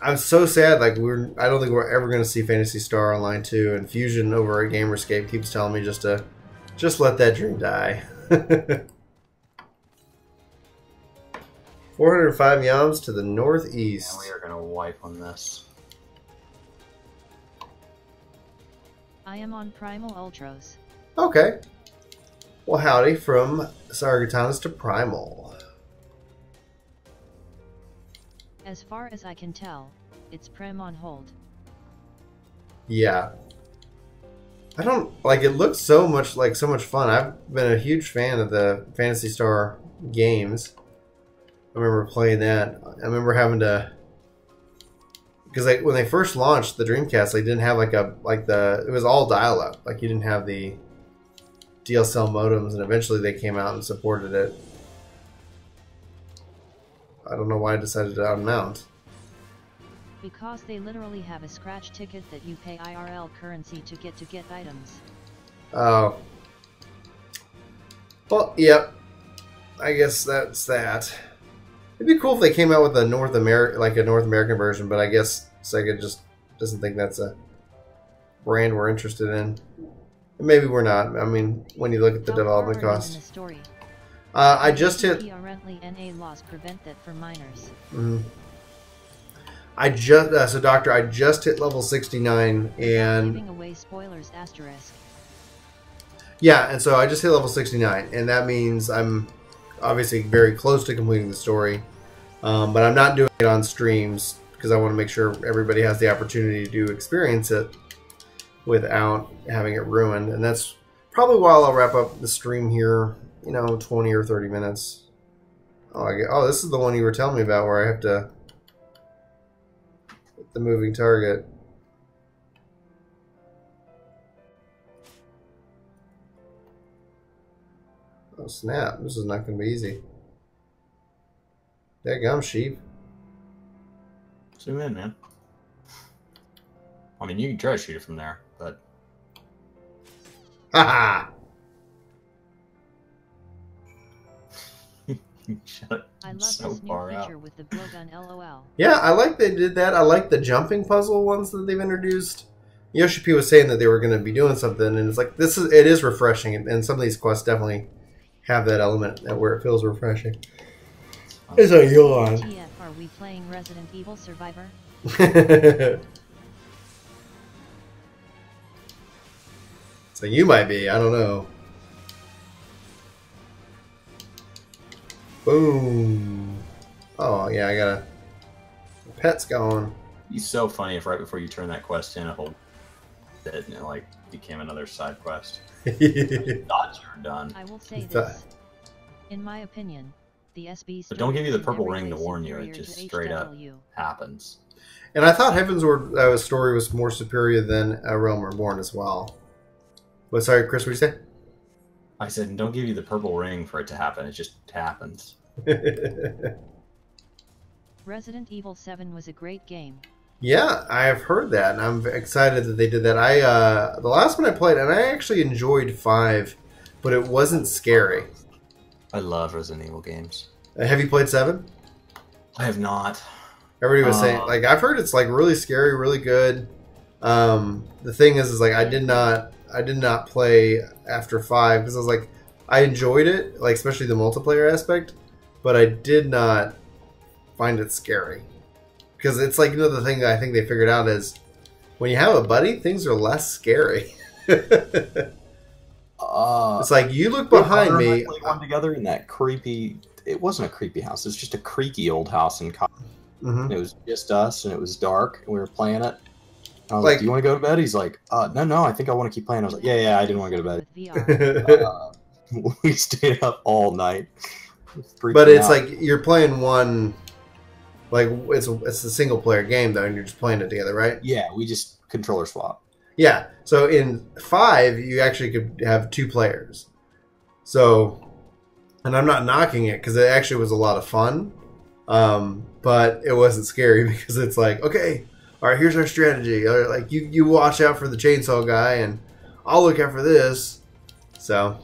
Speaker 1: I'm so sad, like, I don't think we're ever going to see Phantasy Star Online 2, and Fusion over at Gamerscape keeps telling me just let that dream die. 405 yams to the northeast.
Speaker 3: And we are going to wipe on this.
Speaker 2: I am on Primal Ultros.
Speaker 1: Okay. Well, howdy from Sargatanas to Primal.
Speaker 2: As far as I can tell, it's Prem on hold.
Speaker 1: Yeah. I don't like it. Looks so much fun. I've been a huge fan of the Phantasy Star games. I remember playing that. I remember having to, because like when they first launched the Dreamcast, they didn't have it was all dial-up. Like you didn't have the DSL modems, and eventually they came out and supported it. I don't know why I decided to unmount.
Speaker 2: Because they literally have a scratch ticket that you pay IRL currency to get items.
Speaker 1: Oh. Well, yep. I guess that's that. It'd be cool if they came out with a North American version, but I guess Sega just doesn't think that's a brand we're interested in. And maybe we're not. I mean, when you look at the development cost. I just hit.
Speaker 2: laws prevent that for minors.
Speaker 1: Mm-hmm. So Doctor, I just hit level 69 and
Speaker 2: Giving away spoilers asterisk.
Speaker 1: Yeah, and so I just hit level 69, and that means I'm obviously very close to completing the story, but I'm not doing it on streams because I want to make sure everybody has the opportunity to experience it without having it ruined, and that's probably why I'll wrap up the stream here, 20 or 30 minutes. Oh, this is the one you were telling me about where I have to hit the moving target. Oh snap, this is not going to be easy. Daggum sheep.
Speaker 3: Zoom in, man. I mean, you can try to shoot it from there, but...
Speaker 1: Haha!
Speaker 2: I love this new feature with the blowgun LOL.
Speaker 1: Yeah, I like they did that. I like the jumping puzzle ones that they've introduced. Yoshi P was saying that they were going to be doing something, and it's like, it is refreshing, and some of these quests definitely have that element where it feels refreshing. It's a yawn.
Speaker 2: TF, are we playing Resident Evil Survivor?
Speaker 1: So you might be, I don't know. Boom. Oh yeah, I got a pet's going.
Speaker 3: It'd be so funny if right before you turn that quest in, a whole bit and it like became another side quest. Thought you were done.
Speaker 2: I will say this. In my opinion, the SB.
Speaker 3: But don't give you the purple ring to warn you. It just straight up happens.
Speaker 1: And I thought Heaven's Word story was more superior than Realm Reborn as well. But sorry, Chris, what did you say?
Speaker 3: I said, don't give you the purple ring for it to happen. It just happens.
Speaker 2: Resident Evil 7 was a great game.
Speaker 1: Yeah, I have heard that, and I'm excited that they did that. The last one I played, and I actually enjoyed 5, but it wasn't scary.
Speaker 3: I love Resident Evil games.
Speaker 1: Have you played 7?
Speaker 3: I have not.
Speaker 1: Everybody was saying, like, I've heard it's like really scary, really good. The thing is like I did not play after 5 because I was like, I enjoyed it, like especially the multiplayer aspect, but I did not find it scary. Because it's like, the thing that I think they figured out is when you have a buddy, things are less scary. It's like, you look behind me.
Speaker 3: We played one together in that creepy... It wasn't a creepy house. It was just a creaky old house in college. Mm-hmm. It was just us, and it was dark, and we were playing it. I was like, do you want to go to bed? He's like, no, I think I want to keep playing. I was like, yeah, I didn't want to go to bed. We stayed up all night.
Speaker 1: But it's like, you're playing one... Like, it's a single-player game, though, and you're just playing it together, right?
Speaker 3: Yeah, we just controller swap.
Speaker 1: Yeah, so in 5, you actually could have 2 players. So, and I'm not knocking it, because it actually was a lot of fun, but it wasn't scary, because it's like, okay, all right, here's our strategy. Like, you watch out for the chainsaw guy, and I'll look out for this. So,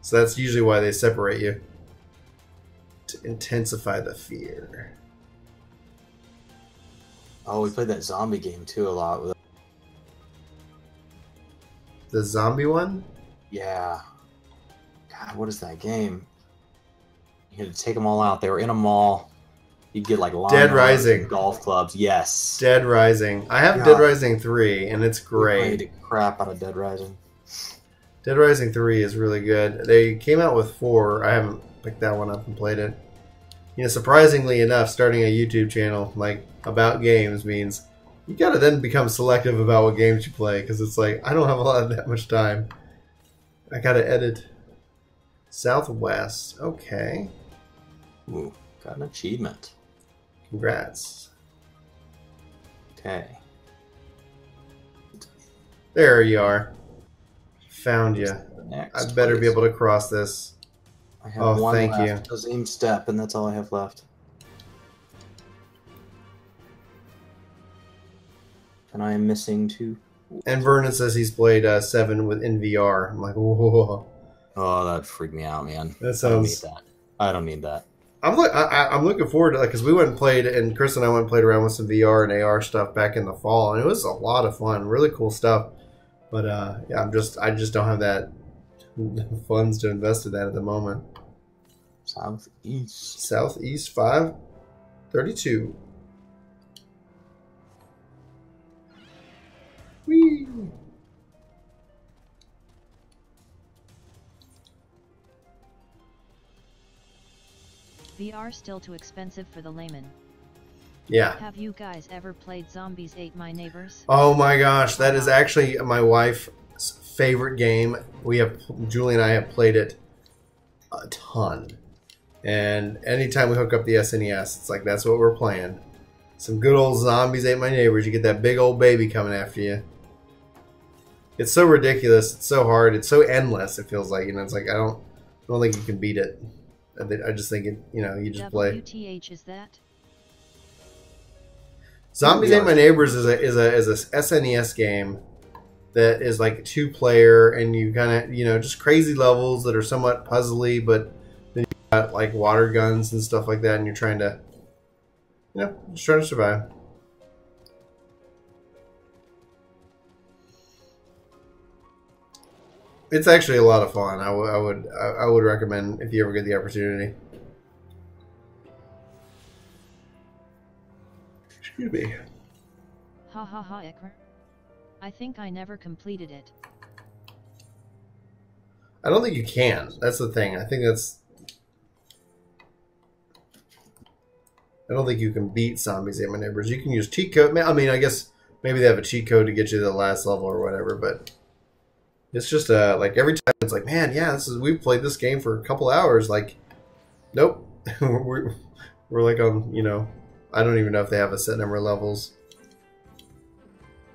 Speaker 1: so that's usually why they separate you. To intensify the fear.
Speaker 3: Oh, we played that zombie game too a lot.
Speaker 1: The zombie one?
Speaker 3: Yeah. God, what is that game? You had to take them all out. They were in a mall. You get like
Speaker 1: Dead Rising,
Speaker 3: golf clubs. Yes.
Speaker 1: Dead Rising. I have Dead Rising 3, and it's great.
Speaker 3: I played crap out of Dead Rising.
Speaker 1: Dead Rising 3 is really good. They came out with 4. I haven't picked that one up and played it. You know, surprisingly enough, starting a YouTube channel like about games means you gotta then become selective about what games you play, because it's like I don't have that much time. I gotta edit. Southwest. Okay.
Speaker 3: Ooh, got an achievement.
Speaker 1: Congrats.
Speaker 3: Okay.
Speaker 1: There you are. Found you.
Speaker 3: Next,
Speaker 1: I better
Speaker 3: please.
Speaker 1: be able to cross this.
Speaker 3: I have one
Speaker 1: thank
Speaker 3: left. Azim step, and that's all I have left. And I am missing 2.
Speaker 1: And Vernon says he's played 7 in VR. I'm like, whoa.
Speaker 3: Oh, that freaked me out, man.
Speaker 1: That sounds.
Speaker 3: I don't need that.
Speaker 1: I'm looking forward to it, because we went and played, and Chris and I went and played around with some VR and AR stuff back in the fall, and it was a lot of fun, really cool stuff. But yeah, I just don't have that funds to invest in that at the moment. Southeast 532. Whee!
Speaker 2: VR still too expensive for the layman.
Speaker 1: Yeah.
Speaker 2: Have you guys ever played Zombies Ate My Neighbors?
Speaker 1: Oh my gosh, that is actually my wife's favorite game. Julie and I have played it a ton. And anytime we hook up the SNES, it's like that's what we're playing. Some good old Zombies Ate My Neighbors. You get that big old baby coming after you. It's so ridiculous. It's so hard. It's so endless. It feels like, you know, it's like I don't think you can beat it. I just think it, you know, you just play.
Speaker 2: WTH is that?
Speaker 1: Zombies Ate My Neighbors is a SNES game that is like 2-player, and you kind of, you know, just crazy levels that are somewhat puzzly, but then you got like water guns and stuff like that, and you're trying to, you know, just trying to survive. It's actually a lot of fun. I would recommend if you ever get the opportunity. Excuse me.
Speaker 2: Ha ha ha, Ekmer. I think I never completed it.
Speaker 1: I don't think you can. That's the thing. I don't think you can beat Zombies Ate My Neighbors. You can use cheat code. I mean, I guess maybe they have a cheat code to get you to the last level or whatever, but it's just like every time it's like, man, yeah, we've played this game for a couple hours. Like, nope, we're like on, you know, I don't even know if they have a set number of levels.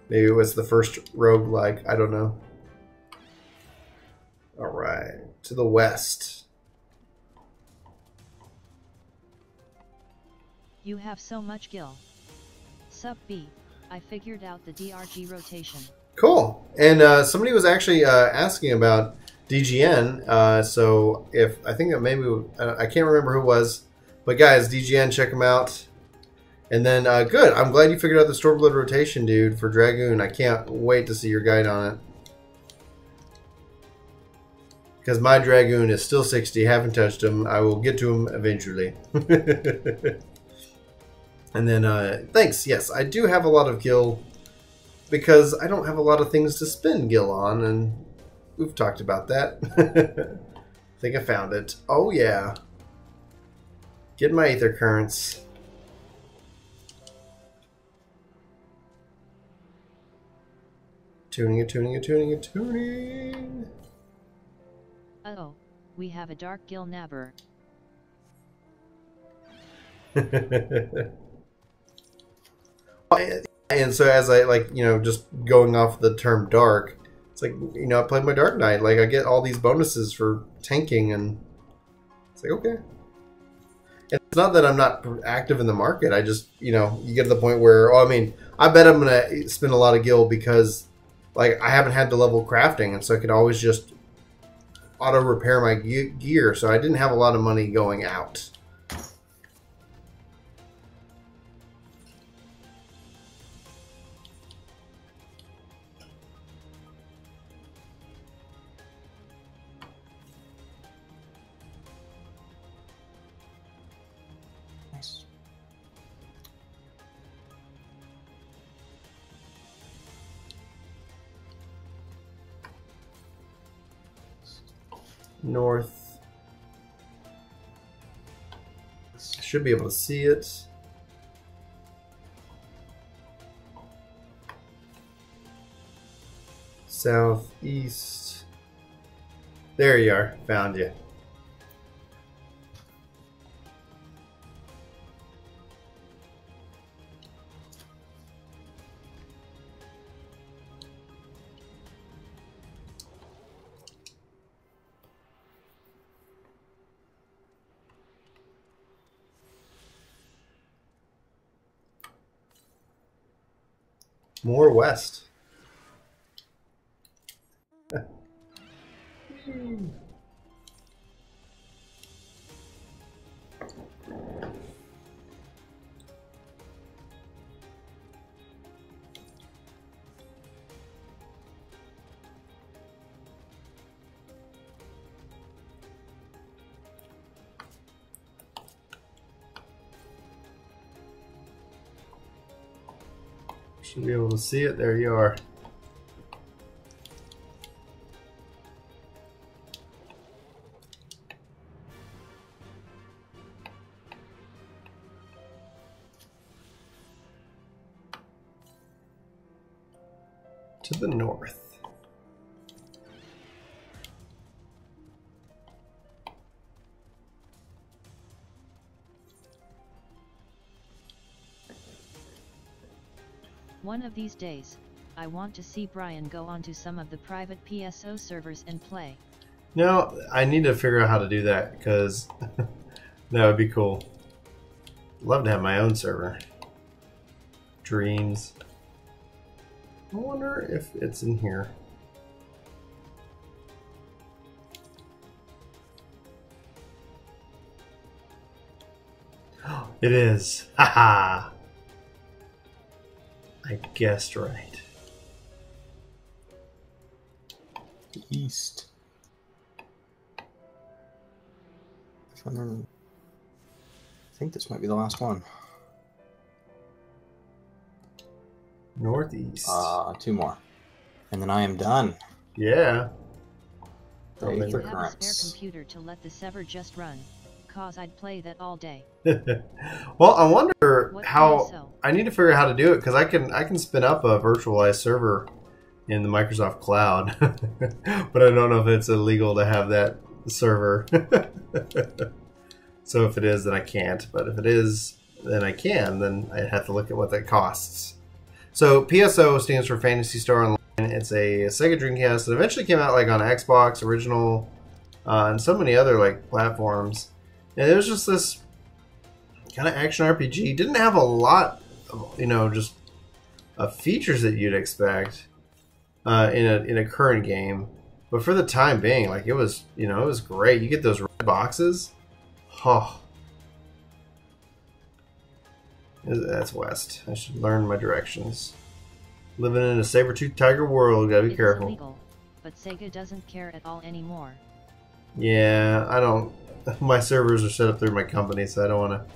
Speaker 1: Maybe it was the first roguelike. I don't know. All right, to the west.
Speaker 2: You have so much gil. Sup B, I figured out the DRG rotation.
Speaker 1: Cool. And somebody was actually asking about DGN. So if I think that maybe I can't remember who it was, but guys, DGN, check them out. And then good. I'm glad you figured out the Stormblood rotation, dude, for Dragoon. I can't wait to see your guide on it. Because my Dragoon is still 60. Haven't touched him. I will get to him eventually. And then thanks. Yes, I do have a lot of gil, because I don't have a lot of things to spend gil on, and we've talked about that. I think I found it. Oh, yeah. Get my Aether currents. Tuning it.
Speaker 2: Uh-oh, we have a dark gil nabber.
Speaker 1: And so as I, like, you know, just going off the term dark, it's like, you know, I played my Dark Knight. Like, I get all these bonuses for tanking, and it's like, okay. And it's not that I'm not active in the market. I just, you know, you get to the point where, oh, I mean, I bet I'm going to spend a lot of gil because, like, I haven't had the level crafting, and so I could always just auto-repair my gear, so I didn't have a lot of money going out. North. I should be able to see it. Southeast. There you are. Found you. More west. Should be able to see it. There you are. To the north.
Speaker 2: One of these days, I want to see Brian go onto some of the private PSO servers and play.
Speaker 1: No, I need to figure out how to do that because that would be cool. Love to have my own server. Dreams. I wonder if it's in here. It is. Haha. I guessed right.
Speaker 3: East. I think this might be the last one.
Speaker 1: Northeast.
Speaker 3: 2 more. And then I am done.
Speaker 1: Yeah.
Speaker 3: The
Speaker 2: If you
Speaker 3: Aether
Speaker 2: have a spare
Speaker 3: currents.
Speaker 2: computer to let the server just run, cause I'd play that all day.
Speaker 1: Well, I wonder
Speaker 2: What
Speaker 1: how
Speaker 2: PSO?
Speaker 1: I need to figure out how to do it because I can spin up a virtualized server in the Microsoft Cloud, but I don't know if it's illegal to have that server. So if it is, then I can't. But if it is, then I can. Then I have to look at what that costs. So PSO stands for Phantasy Star Online. It's a Sega Dreamcast that eventually came out like on Xbox original and so many other like platforms. And it was just this kind of action RPG. Didn't have a lot of, just features that you'd expect in a current game. But for the time being, like it was great. You get those red boxes. Oh. That's west. I should learn my directions. Living in a saber-toothed tiger world, gotta be
Speaker 2: It's
Speaker 1: careful.
Speaker 2: illegal, but Sega doesn't care at all anymore.
Speaker 1: Yeah, I don't. My servers are set up through my company, so I don't want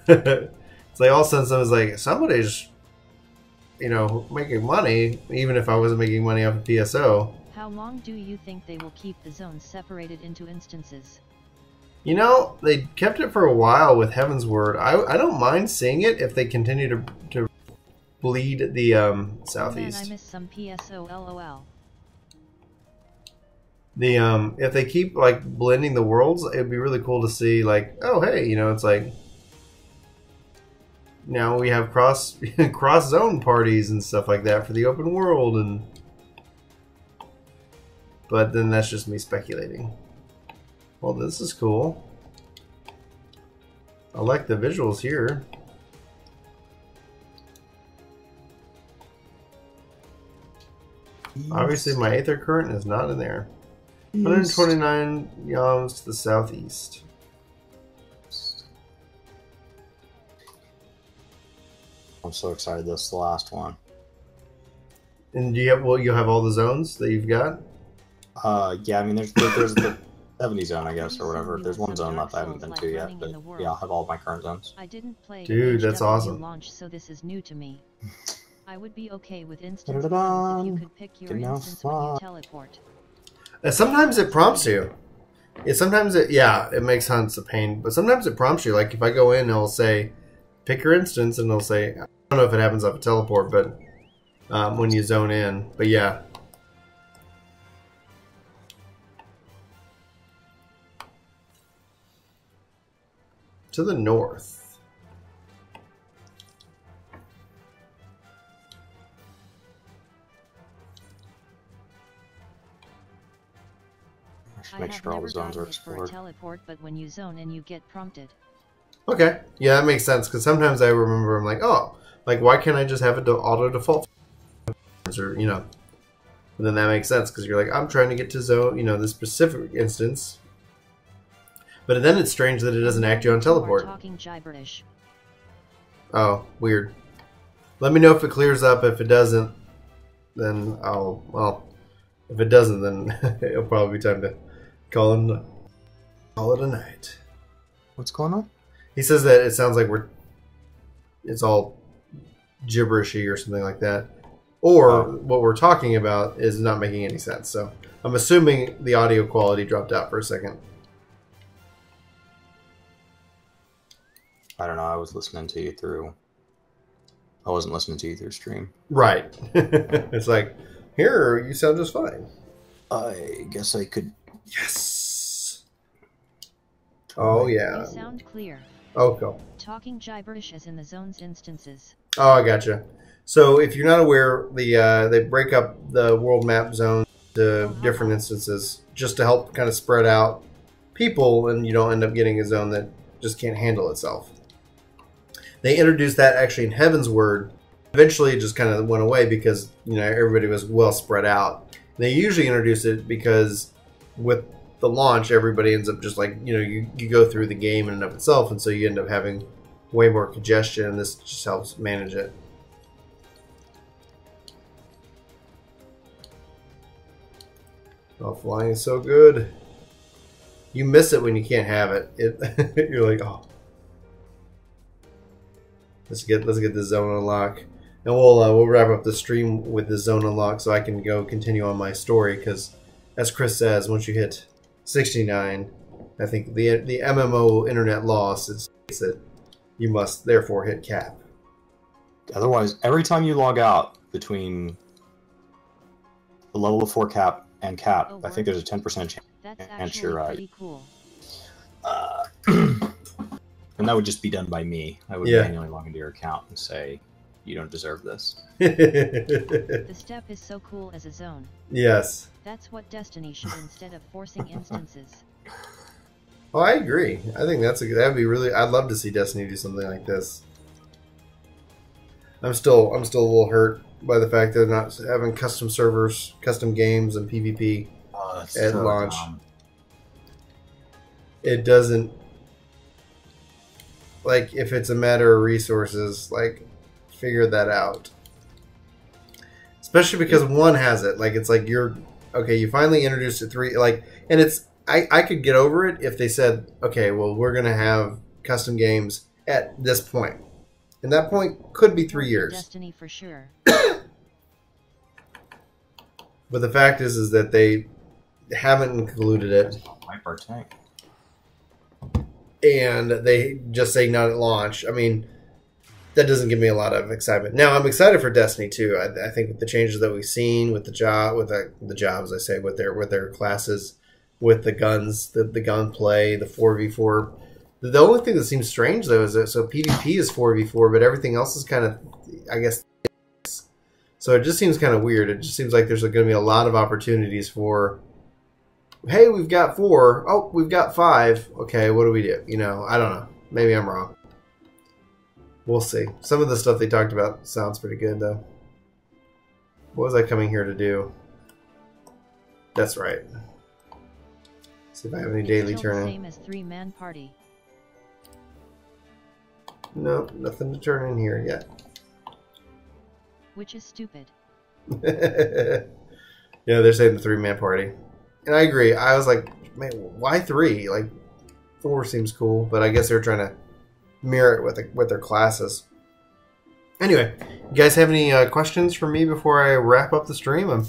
Speaker 1: to. It's like all of a sudden someone's like, somebody's, making money, even if I wasn't making money off of PSO.
Speaker 2: How long do you think they will keep the zones separated into instances?
Speaker 1: They kept it for a while with Heaven's Word. I don't mind seeing it if they continue to bleed the southeast.
Speaker 2: Man, I miss some PSO LOL.
Speaker 1: If they keep like blending the worlds, it'd be really cool to see like, oh hey, it's like now we have cross zone parties and stuff like that for the open world, but then that's just me speculating. Well, this is cool. I like the visuals here. Obviously, my Aether current is not in there. 129 yams to the southeast.
Speaker 3: I'm so excited this is the last one.
Speaker 1: And you'll have all the zones that you've got?
Speaker 3: Yeah, I mean there's the 70 zone, I guess, or whatever. There's one zone left I haven't been to yet, but yeah, I'll have all of my current zones.
Speaker 2: I didn't play
Speaker 1: Dude, that's
Speaker 2: HW
Speaker 1: awesome.
Speaker 2: launch, so this is new to me. I would be okay with instance zones if you could pick your instance when you teleport.
Speaker 1: Sometimes it prompts you. Sometimes it makes hunts a pain, but sometimes it prompts you. Like if I go in, it'll say, pick your instance, and it'll say, I don't know if it happens off a teleport, but when you zone in. But yeah. To the north.
Speaker 3: Make sure all the zones are explored.
Speaker 2: For a teleport, but when you zone in, you get prompted.
Speaker 1: Okay, yeah, that makes sense. Because sometimes I remember I'm like, oh, like why can't I just have it auto default? Or and then that makes sense because you're like, I'm trying to get to zone, this specific instance. But then it's strange that it doesn't act you on teleport.
Speaker 2: Talking gibberish.
Speaker 1: Oh, weird. Let me know if it clears up. If it doesn't, then if it doesn't, then it'll probably be time to call it a night.
Speaker 3: What's going on?
Speaker 1: He says that it sounds like it's all gibberishy or something like that. Or what we're talking about is not making any sense. So I'm assuming the audio quality dropped out for a second.
Speaker 3: I don't know. I wasn't listening to you through stream.
Speaker 1: Right. It's like, here, you sound just fine.
Speaker 3: I guess I could.
Speaker 1: Yes. Oh, yeah.
Speaker 2: You sound clear.
Speaker 1: Oh, cool.
Speaker 2: Talking gibberish as in the zone's instances.
Speaker 1: Oh, I gotcha. So if you're not aware, they break up the world map zone to different instances just to help kind of spread out people, and you don't end up getting a zone that just can't handle itself. They introduced that actually in Heaven's Word. Eventually, it just kind of went away because everybody was well spread out. They usually introduce it because with the launch, everybody ends up just like you go through the game in and of itself, and so you end up having way more congestion. And this just helps manage it. Oh, flying is so good. You miss it when you can't have it. You're like, oh. Let's get the zone unlock, and we'll wrap up the stream with the zone unlock so I can go continue on my story. Because, as Chris says, once you hit 69, I think the MMO internet law states that you must therefore hit cap.
Speaker 3: Otherwise, every time you log out between the level of 4 cap and cap, I think there's a 10% chance you're right.
Speaker 2: Pretty cool.
Speaker 3: And that would just be done by me. I would manually log into your account and say, you don't deserve this.
Speaker 2: The step is so cool as a zone.
Speaker 1: Yes.
Speaker 2: That's what Destiny should instead of forcing instances.
Speaker 1: Oh, I agree. I think that'd be really. I'd love to see Destiny do something like this. I'm still a little hurt by the fact that they're not having custom servers, custom games, and PvP at launch. Dumb. It doesn't. Like, if it's a matter of resources, like, figure that out. Especially because one has it. Like, it's like you finally introduced it 3, like, and it's, I could get over it if they said, okay, well, we're going to have custom games at this point. And that point could be 3 years.
Speaker 2: Destiny for sure.
Speaker 1: But the fact is that they haven't included it.
Speaker 3: Wipe our tank.
Speaker 1: And they just say not at launch. I mean, that doesn't give me a lot of excitement. Now, I'm excited for Destiny 2. I think with the changes that we've seen with the jobs, I say, with their classes, with the guns, the gunplay, the 4v4. The only thing that seems strange, though, is that so PvP is 4v4, but everything else is kind of, I guess. So it just seems kind of weird. It just seems like there's going to be a lot of opportunities for, hey, we've got 4. Oh, we've got 5. Okay, what do we do? I don't know. Maybe I'm wrong. We'll see. Some of the stuff they talked about sounds pretty good, though. What was I coming here to do? That's right. See if I have any daily turn in.
Speaker 2: Same as 3-man party.
Speaker 1: Nope, nothing to turn in here yet.
Speaker 2: Which is stupid.
Speaker 1: Yeah, they're saying the 3-man party. And I agree. I was like, man, why 3? Like, 4 seems cool, but I guess they're trying to mirror it with their classes. Anyway, you guys have any questions for me before I wrap up the stream? I'm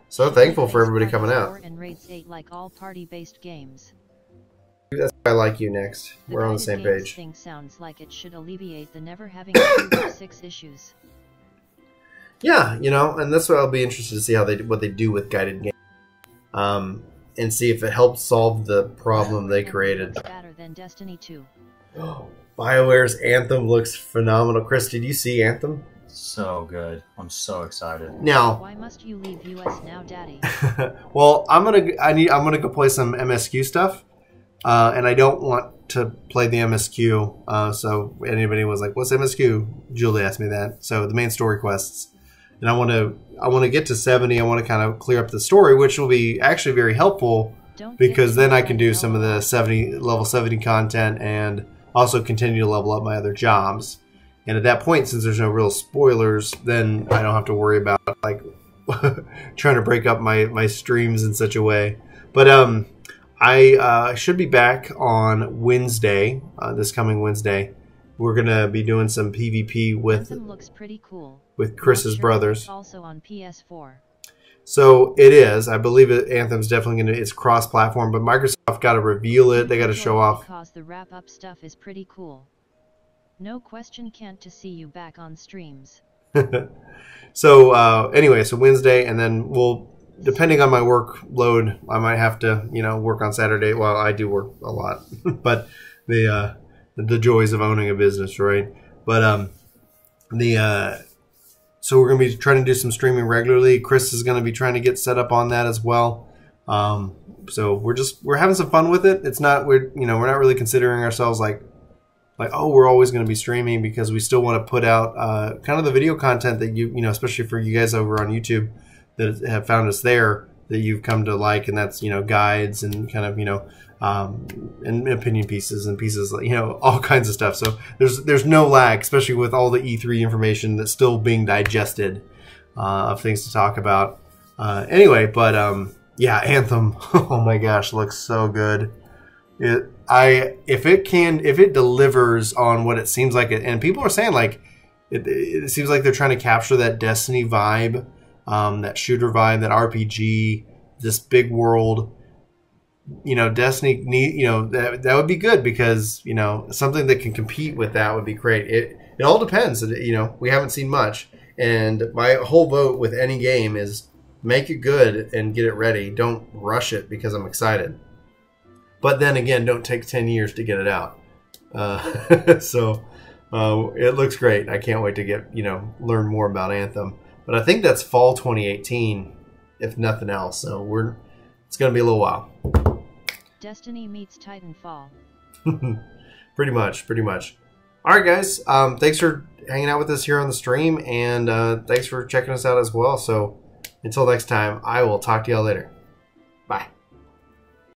Speaker 1: so thankful for everybody coming out.
Speaker 2: And raids 8 like all party-based games.
Speaker 1: That's why I like you next. We're on the same page.
Speaker 2: Thing sounds like it should alleviate the never having a 6 issues.
Speaker 1: Yeah, you know, and that's what I'll be interested to see how what they do with guided games, and see if it helps solve the problem they created.
Speaker 2: Better than Destiny 2.
Speaker 1: BioWare's Anthem looks phenomenal. Chris, did you see Anthem?
Speaker 3: So good. I'm so excited.
Speaker 1: Now,
Speaker 2: why must you leave US now, Daddy?
Speaker 1: well, I'm gonna go play some MSQ stuff, and I don't want to play the MSQ. So anybody was like, "What's MSQ?" Julie asked me that. So the main story quests, and I want to get to 70. I want to kind of clear up the story, which will be actually very helpful because then I can do some of the level 70 content and also continue to level up my other jobs. And at that point, since there's no real spoilers, then I don't have to worry about like trying to break up my streams in such a way. But I should be back on Wednesday, this coming Wednesday. We're gonna be doing some PvP with
Speaker 2: Anthem looks pretty cool.
Speaker 1: With Chris's brothers.
Speaker 2: It's also on PS4.
Speaker 1: So it is. I believe Anthem's definitely it's cross-platform, but Microsoft got to reveal it. They got to show off.
Speaker 2: Because the wrap-up stuff is pretty cool. No question, can't to see you back on streams.
Speaker 1: So anyway, so Wednesday, and then we'll, depending on my workload, I might have to, you know, work on Saturday. Well, I do work a lot, but the joys of owning a business, right? But so we're gonna be trying to do some streaming regularly. Chris is gonna be trying to get set up on that as well. So we're having some fun with it. It's not we're not really considering ourselves like oh, we're always going to be streaming, because we still want to put out kind of the video content that you know, especially for you guys over on YouTube that have found us there, that you've come to like, and that's, you know, guides and kind of, you know, and opinion pieces and pieces, you know, all kinds of stuff. So there's no lag, especially with all the E3 information that's still being digested, of things to talk about. Anyway, but yeah, Anthem, oh my gosh, looks so good. If it delivers on what it seems like, and people are saying like it seems like they're trying to capture that Destiny vibe, that shooter vibe, that RPG, this big world. You know, Destiny that would be good, because, you know, something that can compete with that would be great. It all depends. You know, we haven't seen much, and my whole vote with any game is make it good and get it ready. Don't rush it because I'm excited. But then again, don't take 10 years to get it out. So it looks great. I can't wait to learn more about Anthem. But I think that's fall 2018, if nothing else. So it's going to be a little while.
Speaker 2: Destiny meets Titanfall.
Speaker 1: Pretty much. All right, guys. Thanks for hanging out with us here on the stream, and thanks for checking us out as well. So until next time, I will talk to y'all later.